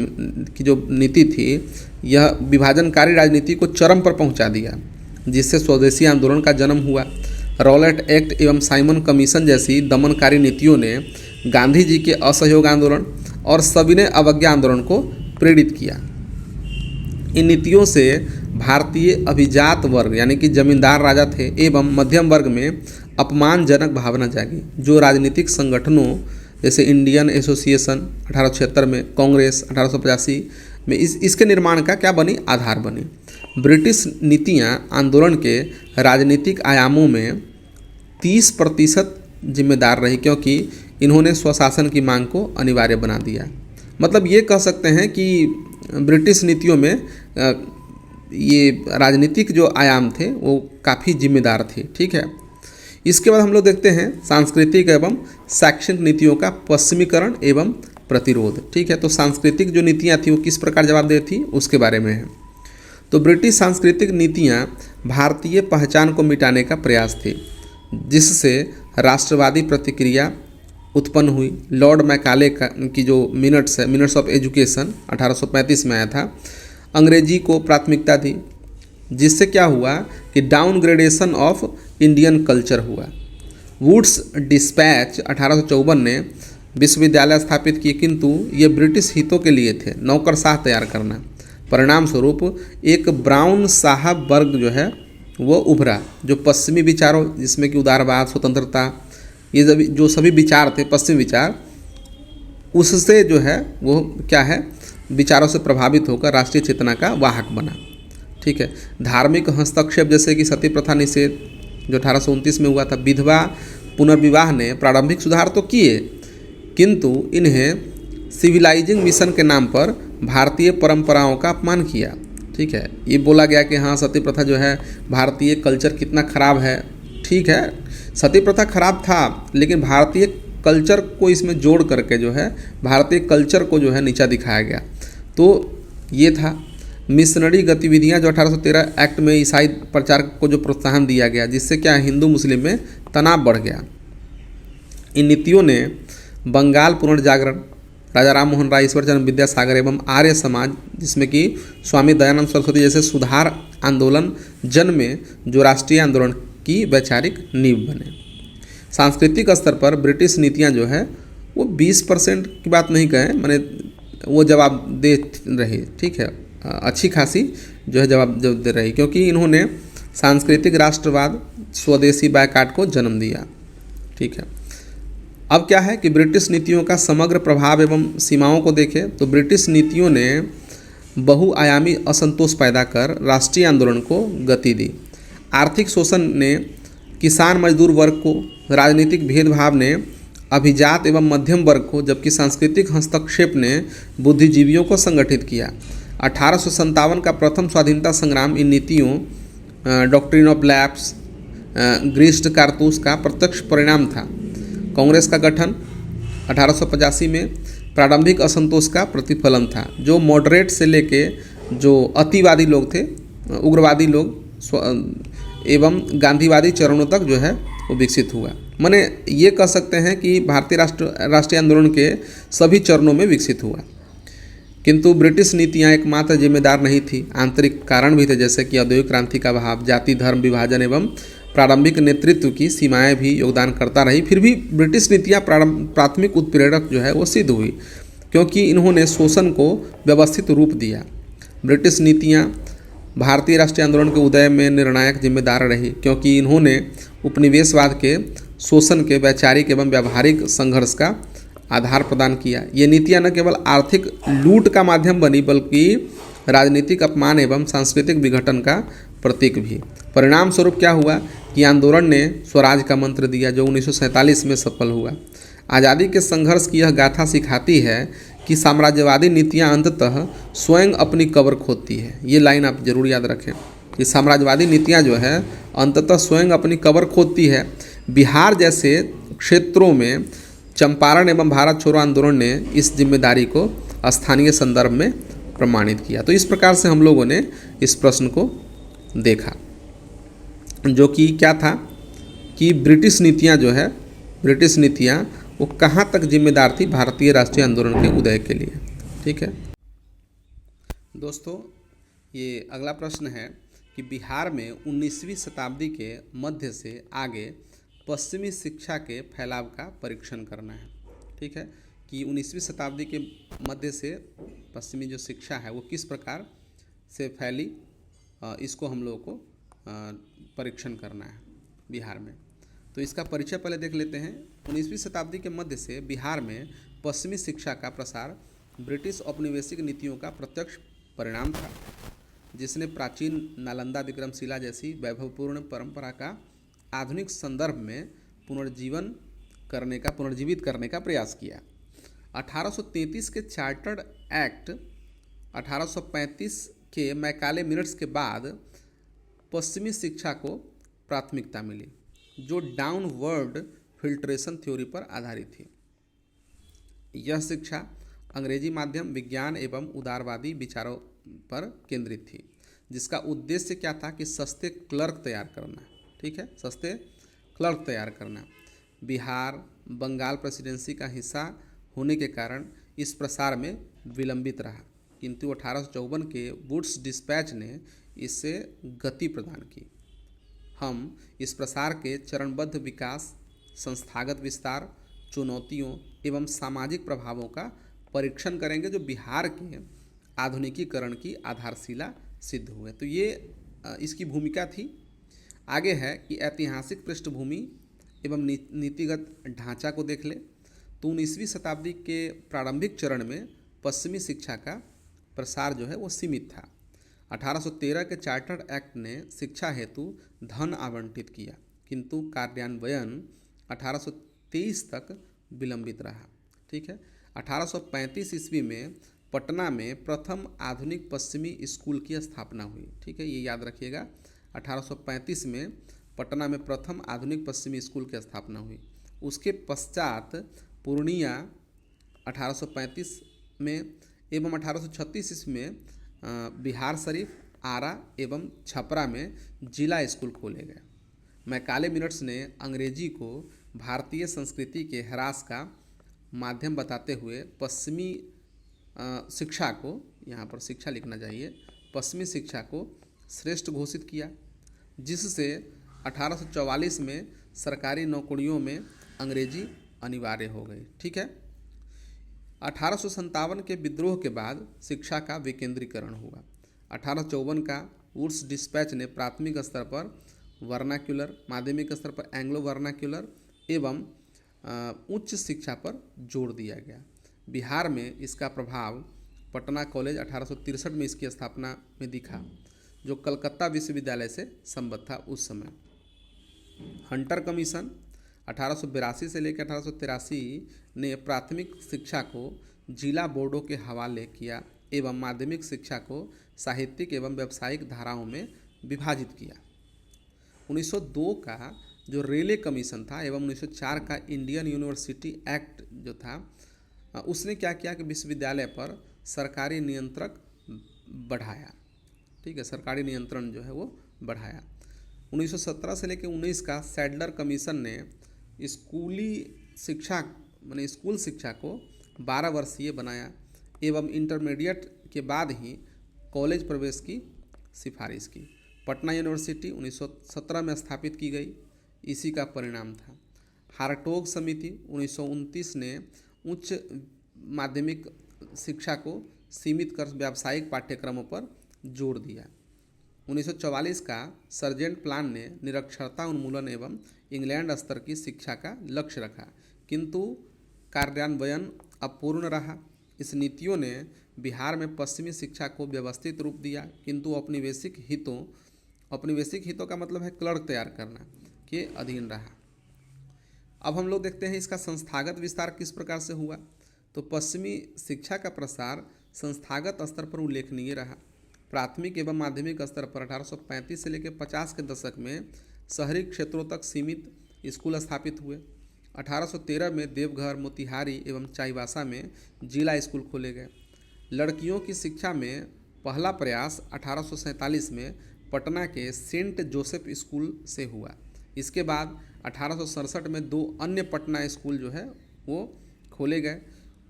की जो नीति थी यह विभाजनकारी राजनीति को चरम पर पहुंचा दिया, जिससे स्वदेशी आंदोलन का जन्म हुआ। रॉलेट एक्ट एवं साइमन कमीशन जैसी दमनकारी नीतियों ने गांधी जी के असहयोग आंदोलन और सविनय अवज्ञा आंदोलन को प्रेरित किया। इन नीतियों से भारतीय अभिजात वर्ग यानी कि जमींदार राजा थे एवं मध्यम वर्ग में अपमानजनक भावना जागी, जो राजनीतिक संगठनों जैसे इंडियन एसोसिएशन 1876 में, कांग्रेस 1885 में इसके निर्माण का क्या बनी, आधार बनी। ब्रिटिश नीतियां आंदोलन के राजनीतिक आयामों में 30% जिम्मेदार रही, क्योंकि इन्होंने स्वशासन की मांग को अनिवार्य बना दिया। मतलब ये कह सकते हैं कि ब्रिटिश नीतियों में ये राजनीतिक जो आयाम थे वो काफ़ी जिम्मेदार थे। ठीक है, इसके बाद हम लोग देखते हैं सांस्कृतिक एवं शैक्षणिक नीतियों का पश्चिमीकरण एवं प्रतिरोध। ठीक है, तो सांस्कृतिक जो नीतियाँ थी वो किस प्रकार जवाबदेह थी उसके बारे में है। तो ब्रिटिश सांस्कृतिक नीतियाँ भारतीय पहचान को मिटाने का प्रयास थी, जिससे राष्ट्रवादी प्रतिक्रिया उत्पन्न हुई। लॉर्ड मैकाले की जो मिनट्स ऑफ एजुकेशन 1835 में आया था, अंग्रेजी को प्राथमिकता दी, जिससे क्या हुआ कि डाउनग्रेडेशन ऑफ इंडियन कल्चर हुआ। वुड्स डिस्पैच 1854 ने विश्वविद्यालय स्थापित किए, किंतु ये ब्रिटिश हितों के लिए थे, नौकरशाह तैयार करना। परिणाम स्वरूप एक ब्राउन साहब वर्ग जो है वो उभरा, जो पश्चिमी विचारों जिसमें कि उदारवाद, स्वतंत्रता, ये जो सभी विचार थे पश्चिमी विचार, उससे जो है वो क्या है विचारों से प्रभावित होकर राष्ट्रीय चेतना का वाहक बना। ठीक है, धार्मिक हस्तक्षेप जैसे कि सती प्रथा निषेध जो 1829 में हुआ था, विधवा पुनर्विवाह ने प्रारंभिक सुधार तो किए, किंतु इन्हें सिविलाइजिंग मिशन के नाम पर भारतीय परंपराओं का अपमान किया। ठीक है, ये बोला गया कि हाँ सती प्रथा जो है भारतीय कल्चर कितना खराब है। ठीक है, सती प्रथा खराब था, लेकिन भारतीय कल्चर को इसमें जोड़ करके जो है भारतीय कल्चर को जो है नीचा दिखाया गया। तो ये था मिशनरी गतिविधियां जो 1813 एक्ट में ईसाई प्रचार को जो प्रोत्साहन दिया गया, जिससे क्या हिंदू मुस्लिम में तनाव बढ़ गया। इन नीतियों ने बंगाल पुनर्जागरण, राजा राम मोहन राय, ईश्वरचंद्र विद्यासागर एवं आर्य समाज, जिसमें कि स्वामी दयानंद सरस्वती जैसे सुधार आंदोलन जन्मे, जो राष्ट्रीय आंदोलन की वैचारिक नींव बने। सांस्कृतिक स्तर पर ब्रिटिश नीतियां जो है वो 20% की बात नहीं कहें, मैंने वो जवाब दे रही। ठीक है, अच्छी खासी जो है जवाब दे रही, क्योंकि इन्होंने सांस्कृतिक राष्ट्रवाद, स्वदेशी बायकाट को जन्म दिया। ठीक है, अब क्या है कि ब्रिटिश नीतियों का समग्र प्रभाव एवं सीमाओं को देखें तो ब्रिटिश नीतियों ने बहुआयामी असंतोष पैदा कर राष्ट्रीय आंदोलन को गति दी। आर्थिक शोषण ने किसान मजदूर वर्ग को, राजनीतिक भेदभाव ने अभिजात एवं मध्यम वर्ग को, जबकि सांस्कृतिक हस्तक्षेप ने बुद्धिजीवियों को संगठित किया। 1857 का प्रथम स्वाधीनता संग्राम इन नीतियों, डॉक्ट्रिन ऑफ लैप्स, ग्रीस्ड कारतूस का प्रत्यक्ष परिणाम था। कांग्रेस का गठन 1885 में प्रारंभिक असंतोष का प्रतिफलन था, जो मॉडरेट से लेके जो अतिवादी लोग थे, उग्रवादी लोग एवं गांधीवादी चरणों तक जो है वो विकसित हुआ। माने ये कह सकते हैं कि भारतीय राष्ट्रीय आंदोलन के सभी चरणों में विकसित हुआ। किंतु ब्रिटिश नीतियां एकमात्र जिम्मेदार नहीं थी, आंतरिक कारण भी थे, जैसे कि औद्योगिक क्रांति का अभाव, जाति धर्म विभाजन एवं प्रारंभिक नेतृत्व की सीमाएं भी योगदान करता रही। फिर भी ब्रिटिश नीतियां प्राथमिक उत्प्रेरक जो है वो सिद्ध हुई, क्योंकि इन्होंने शोषण को व्यवस्थित रूप दिया। ब्रिटिश नीतियां भारतीय राष्ट्रीय आंदोलन के उदय में निर्णायक जिम्मेदार रही, क्योंकि इन्होंने उपनिवेशवाद के शोषण के वैचारिक एवं व्यावहारिक संघर्ष का आधार प्रदान किया। ये नीतियां न केवल आर्थिक लूट का माध्यम बनी, बल्कि राजनीतिक अपमान एवं सांस्कृतिक विघटन का प्रतीक भी। परिणाम स्वरूप क्या हुआ कि आंदोलन ने स्वराज का मंत्र दिया, जो 1947 में सफल हुआ। आज़ादी के संघर्ष की यह गाथा सिखाती है कि साम्राज्यवादी नीतियां अंततः स्वयं अपनी कब्र खोदती है। ये लाइन आप जरूर याद रखें कि साम्राज्यवादी नीतियां जो है अंततः स्वयं अपनी कब्र खोदती है। बिहार जैसे क्षेत्रों में चंपारण एवं भारत छोड़ो आंदोलन ने इस जिम्मेदारी को स्थानीय संदर्भ में प्रमाणित किया। तो इस प्रकार से हम लोगों ने इस प्रश्न को देखा, जो कि क्या था कि ब्रिटिश नीतियां जो है, ब्रिटिश नीतियां वो कहाँ तक जिम्मेदार थी भारतीय राष्ट्रीय आंदोलन के उदय के लिए। ठीक है दोस्तों, ये अगला प्रश्न है कि बिहार में 19वीं शताब्दी के मध्य से आगे पश्चिमी शिक्षा के फैलाव का परीक्षण करना है। ठीक है, कि 19वीं शताब्दी के मध्य से पश्चिमी जो शिक्षा है वो किस प्रकार से फैली, इसको हम लोगों को परीक्षण करना है बिहार में। तो इसका परिचय पहले देख लेते हैं। 19वीं शताब्दी के मध्य से बिहार में पश्चिमी शिक्षा का प्रसार ब्रिटिश औपनिवेशिक नीतियों का प्रत्यक्ष परिणाम था, जिसने प्राचीन नालंदा विक्रमशिला जैसी वैभवपूर्ण परंपरा का आधुनिक संदर्भ में पुनर्जीवित करने का प्रयास किया। 1833 के चार्टर्ड एक्ट, 1835 के मैकाले मिनट्स के बाद पश्चिमी शिक्षा को प्राथमिकता मिली, जो डाउनवर्ड फिल्ट्रेशन थ्योरी पर आधारित थी। यह शिक्षा अंग्रेजी माध्यम, विज्ञान एवं उदारवादी विचारों पर केंद्रित थी, जिसका उद्देश्य क्या था कि सस्ते क्लर्क तैयार करना। ठीक है, सस्ते क्लर्क तैयार करना। बिहार बंगाल प्रेसिडेंसी का हिस्सा होने के कारण इस प्रसार में विलंबित रहा, किंतु 1854 के वुड्स डिस्पैच ने इसे गति प्रदान की। हम इस प्रसार के चरणबद्ध विकास, संस्थागत विस्तार, चुनौतियों एवं सामाजिक प्रभावों का परीक्षण करेंगे, जो बिहार के आधुनिकीकरण की आधारशिला सिद्ध हुए। तो ये इसकी भूमिका थी। आगे है कि ऐतिहासिक पृष्ठभूमि एवं नीतिगत ढांचा को देख ले तो 19वीं शताब्दी के प्रारंभिक चरण में पश्चिमी शिक्षा का प्रसार जो है वो सीमित था। 1813 के चार्टर्ड एक्ट ने शिक्षा हेतु धन आवंटित किया, किंतु कार्यान्वयन 1823 तक विलंबित रहा। ठीक है, 1835 ईस्वी में पटना में प्रथम आधुनिक पश्चिमी स्कूल की स्थापना हुई। ठीक है, ये याद रखिएगा, 1835 में पटना में प्रथम आधुनिक पश्चिमी स्कूल की स्थापना हुई। उसके पश्चात पूर्णिया 1835 में एवं 1836 ईस्वी में बिहार शरीफ, आरा एवं छपरा में जिला स्कूल खोले गए। मैकाले मिनट्स ने अंग्रेजी को भारतीय संस्कृति के ह्रास का माध्यम बताते हुए पश्चिमी शिक्षा को, यहाँ पर शिक्षा लिखना चाहिए, पश्चिमी शिक्षा को श्रेष्ठ घोषित किया, जिससे 1844 में सरकारी नौकरियों में अंग्रेजी अनिवार्य हो गई। ठीक है, 1857 के विद्रोह के बाद शिक्षा का विकेंद्रीकरण हुआ। 1854 का वुड्स डिस्पैच ने प्राथमिक स्तर पर वर्नाक्युलर, माध्यमिक स्तर पर एंग्लो वर्नाक्युलर एवं उच्च शिक्षा पर जोर दिया गया। बिहार में इसका प्रभाव पटना कॉलेज 1863 में इसकी स्थापना में दिखा, जो कलकत्ता विश्वविद्यालय से संबद्ध था उस समय। हंटर कमीशन 1882 से लेकर 1883 ने प्राथमिक शिक्षा को जिला बोर्डों के हवाले किया एवं माध्यमिक शिक्षा को साहित्यिक एवं व्यावसायिक धाराओं में विभाजित किया। 1902 का जो रेले कमीशन था एवं 1904 का इंडियन यूनिवर्सिटी एक्ट जो था, उसने क्या किया कि विश्वविद्यालय पर सरकारी नियंत्रक बढ़ाया। ठीक है, सरकारी नियंत्रण जो है वो बढ़ाया। 1917 से लेकर 19 का सैडलर कमीशन ने स्कूली शिक्षा माने स्कूल शिक्षा को 12 वर्षीय बनाया एवं इंटरमीडिएट के बाद ही कॉलेज प्रवेश की सिफारिश की। पटना यूनिवर्सिटी 1917 में स्थापित की गई, इसी का परिणाम था। हार्टोग समिति 1929 ने उच्च माध्यमिक शिक्षा को सीमित कर व्यावसायिक पाठ्यक्रमों पर जोर दिया। 1944 का सर्जेंट प्लान ने निरक्षरता उन्मूलन एवं इंग्लैंड स्तर की शिक्षा का लक्ष्य रखा, किंतु कार्यान्वयन अपूर्ण रहा। इस नीतियों ने बिहार में पश्चिमी शिक्षा को व्यवस्थित रूप दिया, किंतु औपनिवेशिक हितों का मतलब है क्लर्क तैयार करना के अधीन रहा। अब हम लोग देखते हैं इसका संस्थागत विस्तार किस प्रकार से हुआ। तो पश्चिमी शिक्षा का प्रसार संस्थागत स्तर पर उल्लेखनीय रहा। प्राथमिक एवं माध्यमिक स्तर पर 1835 से लेकर 50 के दशक में शहरी क्षेत्रों तक सीमित स्कूल स्थापित हुए। 1813 में देवघर, मोतिहारी एवं चाईबासा में जिला स्कूल खोले गए। लड़कियों की शिक्षा में पहला प्रयास 1847 में पटना के सेंट जोसेफ स्कूल से हुआ। इसके बाद 1867 में 2 अन्य पटना स्कूल जो है वो खोले गए।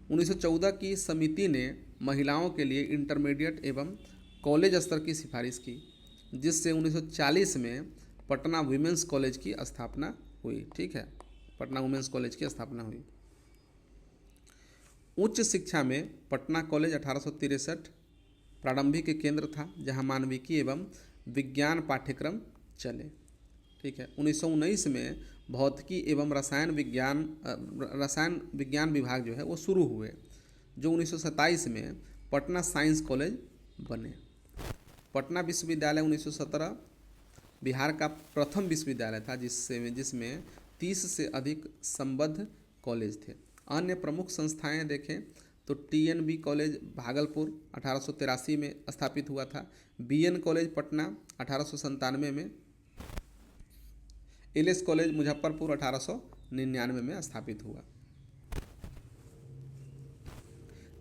1914 की समिति ने महिलाओं के लिए इंटरमीडिएट एवं कॉलेज स्तर की सिफारिश की, जिससे 1940 में पटना वुमेंस कॉलेज की स्थापना हुई। ठीक है, पटना वुमेंस कॉलेज की स्थापना हुई। उच्च शिक्षा में पटना कॉलेज 1863 प्रारंभिक केंद्र था, जहां मानविकी एवं विज्ञान पाठ्यक्रम चले। ठीक है, 1919 में भौतिकी एवं रसायन विज्ञान विभाग जो है वो शुरू हुए, जो 1927 में पटना साइंस कॉलेज बने। पटना विश्वविद्यालय 1917 बिहार का प्रथम विश्वविद्यालय था, जिसमें 30 से अधिक संबद्ध कॉलेज थे। अन्य प्रमुख संस्थाएं देखें तो TNB कॉलेज भागलपुर 1883 में स्थापित हुआ था। BN कॉलेज पटना 1897 में, LS कॉलेज मुजफ्फरपुर 1899 में स्थापित हुआ।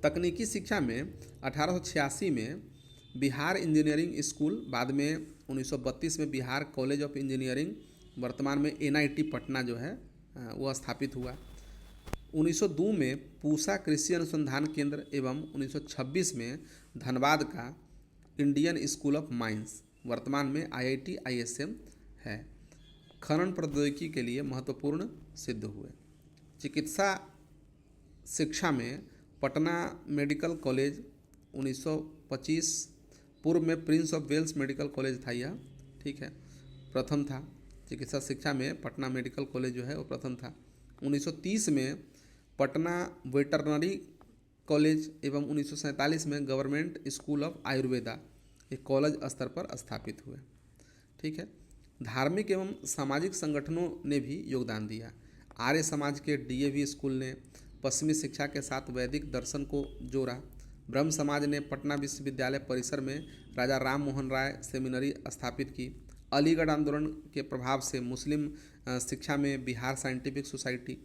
तकनीकी शिक्षा में 1886 में बिहार इंजीनियरिंग स्कूल, बाद में 1932 में बिहार कॉलेज ऑफ इंजीनियरिंग, वर्तमान में NIT पटना जो है वो स्थापित हुआ। 1902 में पूसा कृषि अनुसंधान केंद्र एवं 1926 में धनबाद का इंडियन स्कूल ऑफ माइंस, वर्तमान में IIT ISM है, खनन प्रौद्योगिकी के लिए महत्वपूर्ण सिद्ध हुए। चिकित्सा शिक्षा में पटना मेडिकल कॉलेज 1925, पूर्व में Prince of Wales medical college था यह, ठीक है, प्रथम था। चिकित्सा शिक्षा में पटना मेडिकल कॉलेज जो है वो प्रथम था। 1930 में पटना वेटरनरी कॉलेज एवं 1947 में गवर्नमेंट स्कूल ऑफ आयुर्वेदा एक कॉलेज स्तर पर स्थापित हुए, ठीक है। धार्मिक एवं सामाजिक संगठनों ने भी योगदान दिया। आर्य समाज के DAV स्कूल ने पश्चिमी शिक्षा के साथ वैदिक दर्शन को जोड़ा। ब्रह्म समाज ने पटना विश्वविद्यालय परिसर में राजा राम मोहन राय सेमिनरी स्थापित की। अलीगढ़ आंदोलन के प्रभाव से मुस्लिम शिक्षा में बिहार साइंटिफिक सोसाइटी,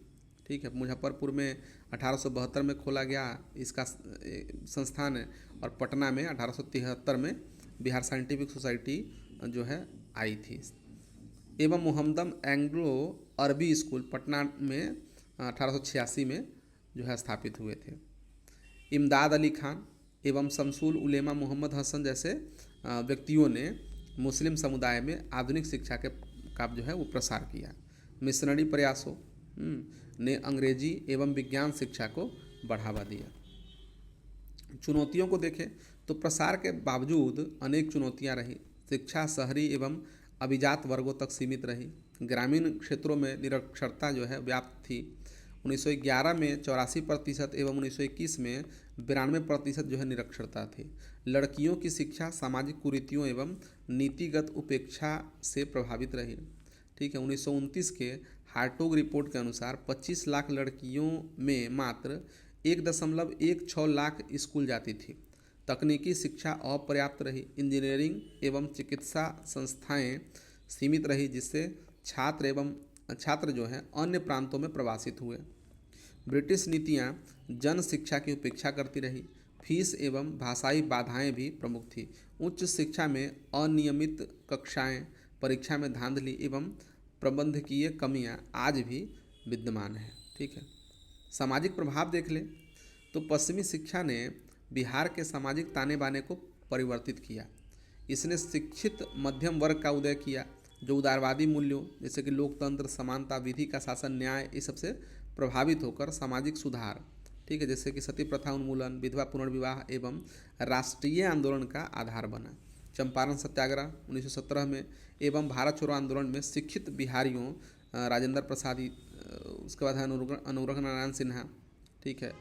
ठीक है, मुजफ्फरपुर में 1872 में खोला गया इसका संस्थान है, और पटना में 1873 में बिहार साइंटिफिक सोसाइटी जो है आई थी। एवं मोहम्मदन एंग्लो अरबी स्कूल पटना में 1886 में जो है स्थापित हुए थे। इमदाद अली खान एवं शमसुल उलेमा मोहम्मद हसन जैसे व्यक्तियों ने मुस्लिम समुदाय में आधुनिक शिक्षा का जो है वो प्रसार किया। मिशनरी प्रयासों ने अंग्रेजी एवं विज्ञान शिक्षा को बढ़ावा दिया। चुनौतियों को देखें तो प्रसार के बावजूद अनेक चुनौतियां रही। शिक्षा शहरी एवं अभिजात वर्गों तक सीमित रही। ग्रामीण क्षेत्रों में निरक्षरता जो है व्याप्त थी। 1911 में 84% एवं 1921 में 92% जो है निरक्षरता थी। लड़कियों की शिक्षा सामाजिक कुरीतियों एवं नीतिगत उपेक्षा से प्रभावित रही, ठीक है। 1929 के हार्टोग रिपोर्ट के अनुसार 25 लाख लड़कियों में मात्र 1.16 लाख स्कूल जाती थी। तकनीकी शिक्षा अपर्याप्त रही। इंजीनियरिंग एवं चिकित्सा संस्थाएं सीमित रही, जिससे छात्र जो हैं अन्य प्रांतों में प्रवासित हुए। ब्रिटिश नीतियां जन शिक्षा की उपेक्षा करती रही। फीस एवं भाषाई बाधाएं भी प्रमुख थी। उच्च शिक्षा में अनियमित कक्षाएं, परीक्षा में धांधली एवं प्रबंधकीय कमियां आज भी विद्यमान हैं, ठीक है। सामाजिक प्रभाव देख लें तो पश्चिमी शिक्षा ने बिहार के सामाजिक ताने बाने को परिवर्तित किया। इसने शिक्षित मध्यम वर्ग का उदय किया, जो उदारवादी मूल्यों जैसे कि लोकतंत्र, समानता, विधि का शासन, न्याय, इस सबसे प्रभावित होकर सामाजिक सुधार, ठीक है, जैसे कि सती प्रथा उन्मूलन, विधवा पुनर्विवाह एवं राष्ट्रीय आंदोलन का आधार बना। चंपारण सत्याग्रह 1917 में एवं भारत छोड़ो आंदोलन में शिक्षित बिहारियों, राजेंद्र प्रसाद, उसके बाद अनुग्रह नारायण सिन्हा, ठीक है,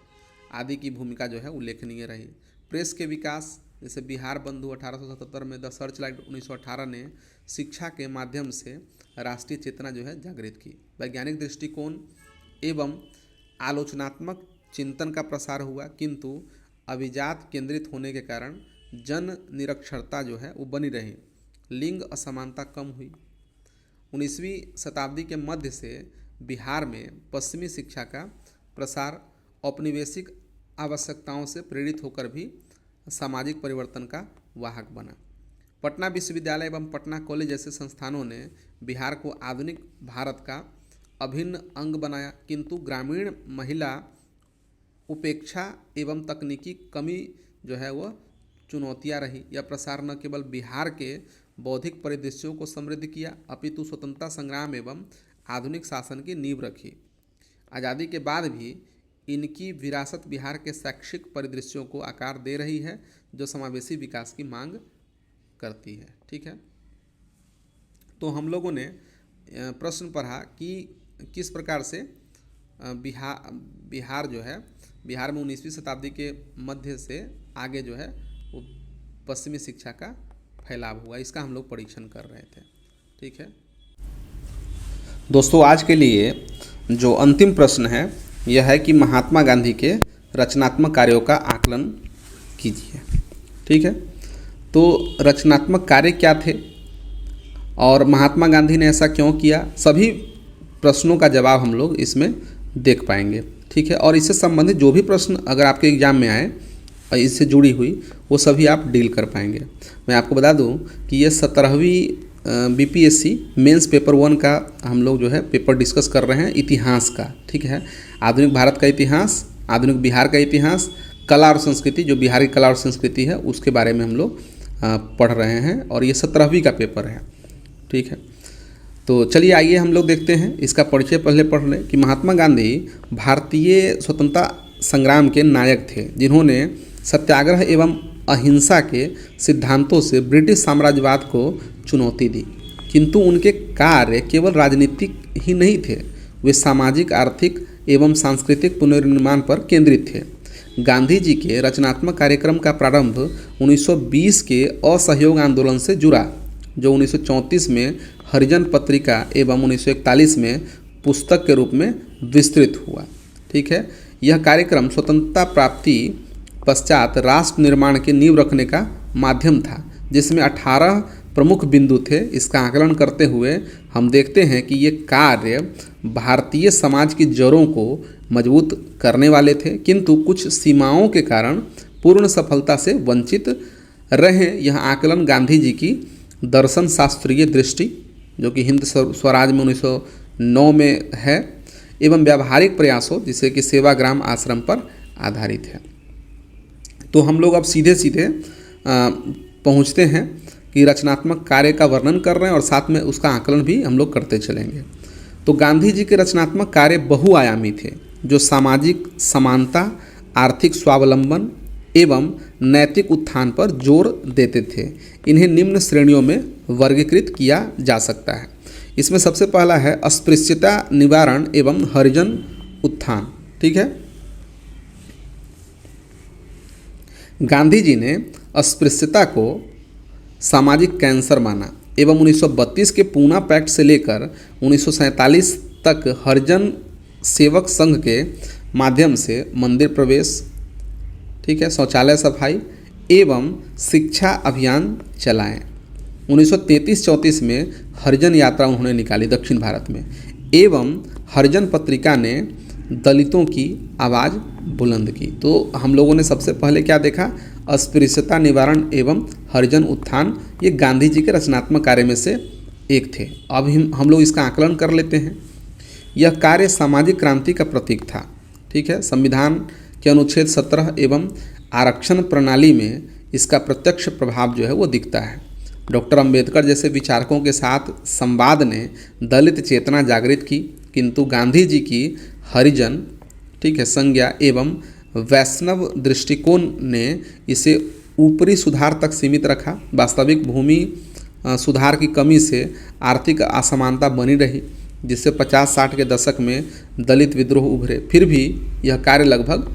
आदि की भूमिका जो है उल्लेखनीय रही। प्रेस के विकास जैसे बिहार बंधु 1877 में, द सर्च लाइट 1918 ने शिक्षा के माध्यम से राष्ट्रीय चेतना जो है जागृत की। वैज्ञानिक दृष्टिकोण एवं आलोचनात्मक चिंतन का प्रसार हुआ, किंतु अभिजात केंद्रित होने के कारण जन निरक्षरता जो है वो बनी रही। लिंग असमानता कम हुई। 19वीं शताब्दी के मध्य से बिहार में पश्चिमी शिक्षा का प्रसार औपनिवेशिक आवश्यकताओं से प्रेरित होकर भी सामाजिक परिवर्तन का वाहक बना। पटना विश्वविद्यालय एवं पटना कॉलेज जैसे संस्थानों ने बिहार को आधुनिक भारत का अभिन्न अंग बनाया, किंतु ग्रामीण महिला उपेक्षा एवं तकनीकी कमी जो है वह चुनौतियां रही। यह प्रसार न केवल बिहार के बौद्धिक परिदृश्यों को समृद्ध किया, अपितु स्वतंत्रता संग्राम एवं आधुनिक शासन की नींव रखी। आज़ादी के बाद भी इनकी विरासत बिहार के शैक्षिक परिदृश्यों को आकार दे रही है, जो समावेशी विकास की मांग करती है, ठीक है। तो हम लोगों ने प्रश्न पढ़ा कि किस प्रकार से बिहार जो है, बिहार में 19वीं शताब्दी के मध्य से आगे जो है वो पश्चिमी शिक्षा का फैलाव हुआ, इसका हम लोग परीक्षण कर रहे थे, ठीक है। दोस्तों, आज के लिए जो अंतिम प्रश्न है यह है कि महात्मा गांधी के रचनात्मक कार्यों का आकलन कीजिए, ठीक है। तो रचनात्मक कार्य क्या थे और महात्मा गांधी ने ऐसा क्यों किया, सभी प्रश्नों का जवाब हम लोग इसमें देख पाएंगे, ठीक है। ठीक है। और इससे संबंधित जो भी प्रश्न अगर आपके एग्जाम में आए और इससे जुड़ी हुई वो सभी आप डील कर पाएंगे। मैं आपको बता दूं कि ये 17वीं बीपीएससी मेंस पेपर 1 का हम लोग जो है पेपर डिस्कस कर रहे हैं, इतिहास का, ठीक है। आधुनिक भारत का इतिहास, आधुनिक बिहार का इतिहास, कला और संस्कृति, जो बिहार की कला और संस्कृति है उसके बारे में हम लोग पढ़ रहे हैं और ये 17वीं का पेपर है, ठीक है। तो चलिए आइए हम लोग देखते हैं इसका परिचय पहले पढ़ लें कि महात्मा गांधी भारतीय स्वतंत्रता संग्राम के नायक थे, जिन्होंने सत्याग्रह एवं अहिंसा के सिद्धांतों से ब्रिटिश साम्राज्यवाद को चुनौती दी। किंतु उनके कार्य केवल राजनीतिक ही नहीं थे, वे सामाजिक, आर्थिक एवं सांस्कृतिक पुनर्निर्माण पर केंद्रित थे। गांधी जी के रचनात्मक कार्यक्रम का प्रारंभ 1920 के असहयोग आंदोलन से जुड़ा, जो 1934 में हरिजन पत्रिका एवं 1941 में पुस्तक के रूप में विस्तृत हुआ, ठीक है। यह कार्यक्रम स्वतंत्रता प्राप्ति पश्चात राष्ट्र निर्माण की नींव रखने का माध्यम था, जिसमें 18 प्रमुख बिंदु थे। इसका आकलन करते हुए हम देखते हैं कि ये कार्य भारतीय समाज की जड़ों को मजबूत करने वाले थे, किंतु कुछ सीमाओं के कारण पूर्ण सफलता से वंचित रहे। यह आकलन गांधी जी की दर्शन शास्त्रीय दृष्टि, जो कि हिंद स्वराज में 1909 में है, एवं व्यावहारिक प्रयासों जिसे कि सेवाग्राम आश्रम पर आधारित है। तो हम लोग अब सीधे सीधे पहुंचते हैं कि रचनात्मक कार्य का वर्णन कर रहे हैं और साथ में उसका आकलन भी हम लोग करते चलेंगे। तो गांधी जी के रचनात्मक कार्य बहुआयामी थे, जो सामाजिक समानता, आर्थिक स्वावलंबन एवं नैतिक उत्थान पर जोर देते थे। इन्हें निम्न श्रेणियों में वर्गीकृत किया जा सकता है। इसमें सबसे पहला है अस्पृश्यता निवारण एवं हरिजन उत्थान, ठीक है। गांधी जी ने अस्पृश्यता को सामाजिक कैंसर माना एवं 1932 के पूना पैक्ट से लेकर 1947 तक हरिजन सेवक संघ के माध्यम से मंदिर प्रवेश, ठीक है, शौचालय सफाई एवं शिक्षा अभियान चलाएं। 1933-34 में हरिजन यात्रा उन्होंने निकाली दक्षिण भारत में, एवं हरिजन पत्रिका ने दलितों की आवाज़ बुलंद की। तो हम लोगों ने सबसे पहले क्या देखा, अस्पृश्यता निवारण एवं हरिजन उत्थान, ये गांधी जी के रचनात्मक कार्य में से एक थे। अब हम लोग इसका आकलन कर लेते हैं। यह कार्य सामाजिक क्रांति का प्रतीक था, ठीक है। संविधान के अनुच्छेद 17 एवं आरक्षण प्रणाली में इसका प्रत्यक्ष प्रभाव जो है वो दिखता है। डॉक्टर अंबेडकर जैसे विचारकों के साथ संवाद ने दलित चेतना जागृत की, किंतु गांधी जी की हरिजन, ठीक है, संज्ञा एवं वैष्णव दृष्टिकोण ने इसे ऊपरी सुधार तक सीमित रखा। वास्तविक भूमि सुधार की कमी से आर्थिक असमानता बनी रही, जिससे 50-60 के दशक में दलित विद्रोह उभरे। फिर भी यह कार्य लगभग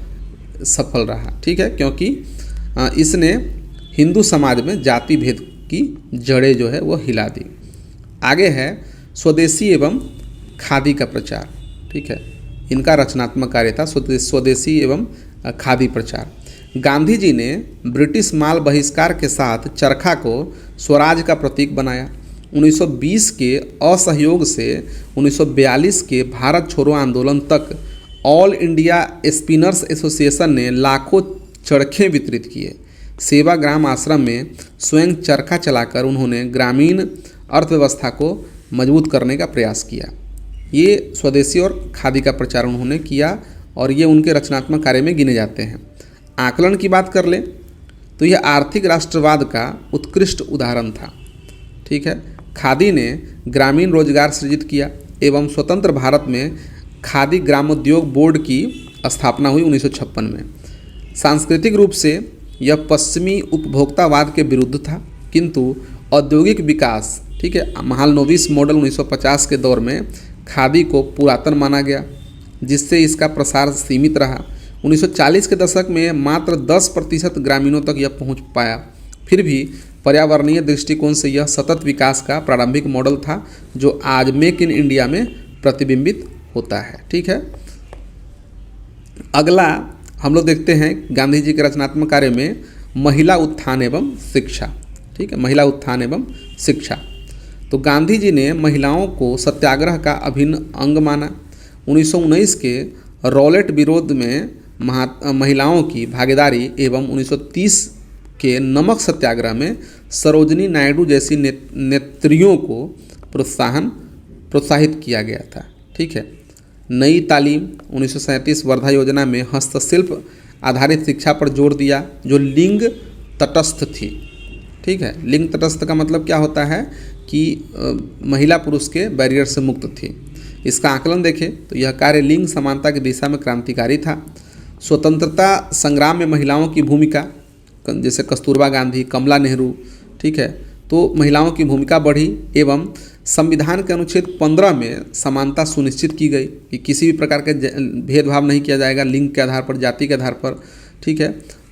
सफल रहा, ठीक है, क्योंकि इसने हिंदू समाज में जाति भेद की जड़ें जो है वो हिला दी। आगे है स्वदेशी एवं खादी का प्रचार, ठीक है। इनका रचनात्मक कार्य था स्वदेशी एवं खादी प्रचार। गांधी जी ने ब्रिटिश माल बहिष्कार के साथ चरखा को स्वराज का प्रतीक बनाया। 1920 के असहयोग से 1942 के भारत छोड़ो आंदोलन तक ऑल इंडिया स्पिनर्स एसोसिएशन ने लाखों चरखे वितरित किए। सेवाग्राम आश्रम में स्वयं चरखा चलाकर उन्होंने ग्रामीण अर्थव्यवस्था को मजबूत करने का प्रयास किया। ये स्वदेशी और खादी का प्रचार उन्होंने किया और ये उनके रचनात्मक कार्य में गिने जाते हैं। आकलन की बात कर लें तो यह आर्थिक राष्ट्रवाद का उत्कृष्ट उदाहरण था, ठीक है। खादी ने ग्रामीण रोजगार सृजित किया एवं स्वतंत्र भारत में खादी ग्रामोद्योग बोर्ड की स्थापना हुई 1956 में। सांस्कृतिक रूप से यह पश्चिमी उपभोक्तावाद के विरुद्ध था, किंतु औद्योगिक विकास, ठीक है, महालनोबिस मॉडल 1950 के दौर में खादी को पुरातन माना गया, जिससे इसका प्रसार सीमित रहा। 1940 के दशक में मात्र 10% ग्रामीणों तक यह पहुंच पाया। फिर भी पर्यावरणीय दृष्टिकोण से यह सतत विकास का प्रारंभिक मॉडल था, जो आज मेक इन इंडिया में प्रतिबिंबित होता है, ठीक है। अगला हम लोग देखते हैं गांधी जी के रचनात्मक कार्य में महिला उत्थान एवं शिक्षा, ठीक है, महिला उत्थान एवं शिक्षा। तो गांधी जी ने महिलाओं को सत्याग्रह का अभिन्न अंग माना। 1919 के रॉलेट विरोध में महिलाओं की भागीदारी एवं 1930 के नमक सत्याग्रह में सरोजिनी नायडू जैसी नेत्रियों को प्रोत्साहित किया गया था। ठीक है। नई तालीम 1937 वर्धा योजना में हस्तशिल्प आधारित शिक्षा पर जोर दिया जो लिंग तटस्थ थी। ठीक है। लिंग तटस्थ का मतलब क्या होता है कि महिला पुरुष के बैरियर से मुक्त थी। इसका आकलन देखें तो यह कार्य लिंग समानता की दिशा में क्रांतिकारी था। स्वतंत्रता संग्राम में महिलाओं की भूमिका, जैसे कस्तूरबा गांधी, कमला नेहरू, ठीक है, तो महिलाओं की भूमिका बढ़ी एवं संविधान के अनुच्छेद 15 में समानता सुनिश्चित की गई कि किसी भी प्रकार के भेदभाव नहीं किया जाएगा लिंग के आधार पर, जाति के आधार पर। ठीक है।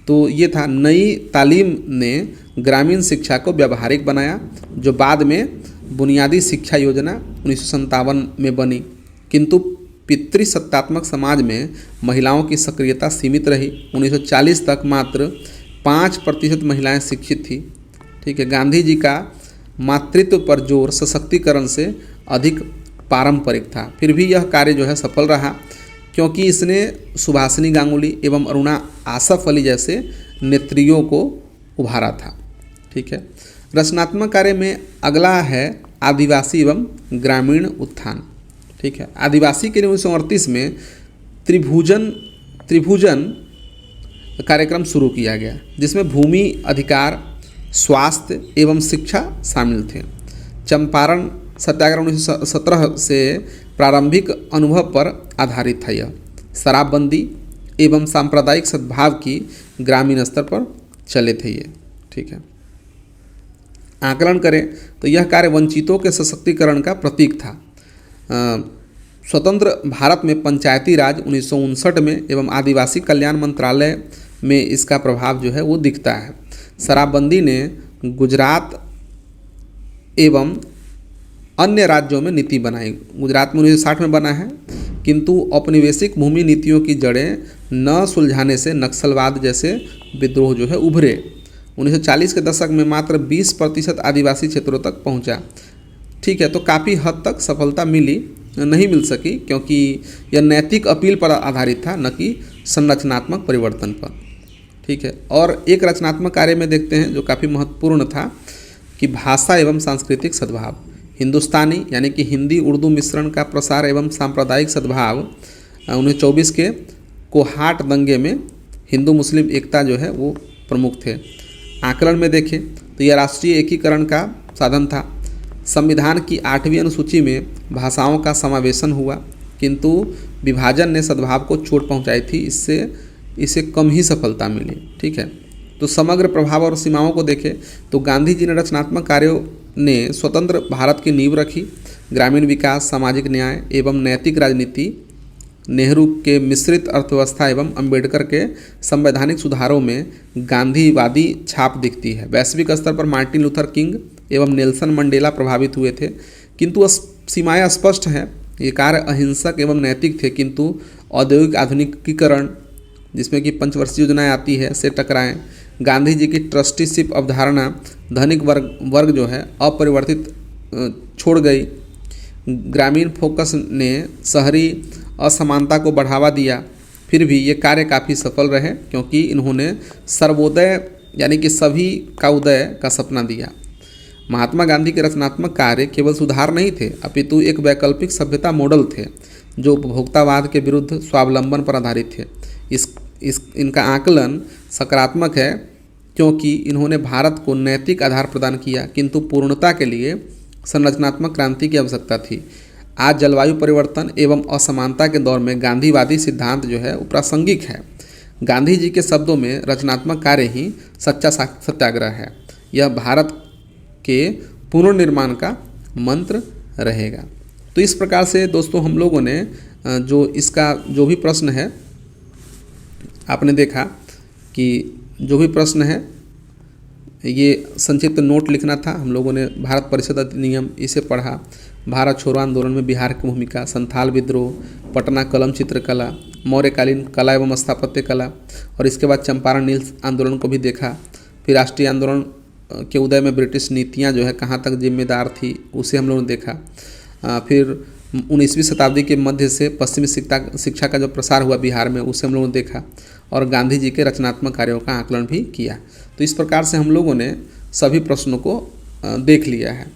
तो ये था। नई तालीम ने ग्रामीण शिक्षा को व्यावहारिक बनाया जो बाद में बुनियादी शिक्षा योजना 1957 में बनी, किंतु पितृसत्तात्मक समाज में महिलाओं की सक्रियता सीमित रही। 1940 तक मात्र 5% महिलाएं शिक्षित थी। ठीक है। गांधी जी का मातृत्व पर जोर सशक्तिकरण से अधिक पारंपरिक था। फिर भी यह कार्य जो है सफल रहा क्योंकि इसने सुभाषिनी गांगुली एवं अरुणा आसफ अली जैसे नेत्रियों को उभारा था। ठीक है। रचनात्मक कार्य में अगला है आदिवासी एवं ग्रामीण उत्थान। ठीक है। आदिवासी के लिए 1938 में त्रिभुजन कार्यक्रम शुरू किया गया जिसमें भूमि अधिकार, स्वास्थ्य एवं शिक्षा शामिल थे। चंपारण सत्याग्रह 1917 से प्रारंभिक अनुभव पर आधारित था। यह शराबबंदी एवं सांप्रदायिक सद्भाव की ग्रामीण स्तर पर चले थे ये। ठीक है। आकलन करें तो यह कार्य वंचितों के सशक्तिकरण का प्रतीक था। स्वतंत्र भारत में पंचायती राज 1959 में एवं आदिवासी कल्याण मंत्रालय में इसका प्रभाव जो है वो दिखता है। शराबबंदी ने गुजरात एवं अन्य राज्यों में नीति बनाई। गुजरात में 1960 में बना है, किंतु औपनिवेशिक भूमि नीतियों की जड़ें न सुलझाने से नक्सलवाद जैसे विद्रोह जो है उभरे। 1940 के दशक में मात्र 20% आदिवासी क्षेत्रों तक पहुंचा। ठीक है। तो काफ़ी हद तक सफलता नहीं मिल सकी क्योंकि यह नैतिक अपील पर आधारित था, न कि संरचनात्मक परिवर्तन पर। ठीक है। और एक रचनात्मक कार्य में देखते हैं जो काफ़ी महत्वपूर्ण था कि भाषा एवं सांस्कृतिक सद्भाव, हिंदुस्तानी यानी कि हिंदी उर्दू मिश्रण का प्रसार एवं सांप्रदायिक सद्भाव। 1924 के कोहाट दंगे में हिंदू मुस्लिम एकता जो है वो प्रमुख थे। आकलन में देखें तो यह राष्ट्रीय एकीकरण का साधन था। संविधान की 8वीं अनुसूची में भाषाओं का समावेशन हुआ, किंतु विभाजन ने सद्भाव को चोट पहुंचाई थी। इसे कम ही सफलता मिली। ठीक है। तो समग्र प्रभाव और सीमाओं को देखें तो गांधी जी ने रचनात्मक कार्यों ने स्वतंत्र भारत की नींव रखी। ग्रामीण विकास, सामाजिक न्याय एवं नैतिक राजनीति, नेहरू के मिश्रित अर्थव्यवस्था एवं अंबेडकर के संवैधानिक सुधारों में गांधीवादी छाप दिखती है। वैश्विक स्तर पर मार्टिन लूथर किंग एवं नेल्सन मंडेला प्रभावित हुए थे, किंतु सीमाएं स्पष्ट हैं। ये कार्य अहिंसक एवं नैतिक थे, किंतु औद्योगिक आधुनिकीकरण जिसमें कि पंचवर्षीय योजनाएं आती है से टकराएं। गांधी जी की ट्रस्टीशिप अवधारणा धनिक वर्ग जो है अपरिवर्तित छोड़ गई। ग्रामीण फोकस ने शहरी असमानता को बढ़ावा दिया। फिर भी ये कार्य काफ़ी सफल रहे क्योंकि इन्होंने सर्वोदय यानी कि सभी का उदय का सपना दिया। महात्मा गांधी के रचनात्मक कार्य केवल सुधार नहीं थे, अपितु एक वैकल्पिक सभ्यता मॉडल थे जो उपभोक्तावाद के विरुद्ध स्वावलंबन पर आधारित थे। इनका आकलन सकारात्मक है क्योंकि इन्होंने भारत को नैतिक आधार प्रदान किया, किंतु पूर्णता के लिए संरचनात्मक क्रांति की आवश्यकता थी। आज जलवायु परिवर्तन एवं असमानता के दौर में गांधीवादी सिद्धांत जो है वो प्रासंगिक है। गांधी जी के शब्दों में रचनात्मक कार्य ही सच्चा सत्याग्रह है। यह भारत के पुनर्निर्माण का मंत्र रहेगा। तो इस प्रकार से दोस्तों हम लोगों ने जो इसका जो भी प्रश्न है आपने देखा कि जो भी प्रश्न है ये संक्षिप्त नोट लिखना था। हम लोगों ने भारत परिषद अधिनियम इसे पढ़ा, भारत छोड़ो आंदोलन में बिहार की भूमिका, संथाल विद्रोह, पटना कलम चित्रकला, मौर्यकालीन कला एवं स्थापत्य कला, और इसके बाद चंपारण नील आंदोलन को भी देखा। फिर राष्ट्रीय आंदोलन के उदय में ब्रिटिश नीतियां जो है कहाँ तक जिम्मेदार थी उसे हम लोगों ने देखा। फिर 19वीं शताब्दी के मध्य से पश्चिमी शिक्षा का जो प्रसार हुआ बिहार में, उसे हम लोगों ने देखा, और गांधी जी के रचनात्मक कार्यों का आकलन भी किया। तो इस प्रकार से हम लोगों ने सभी प्रश्नों को देख लिया है।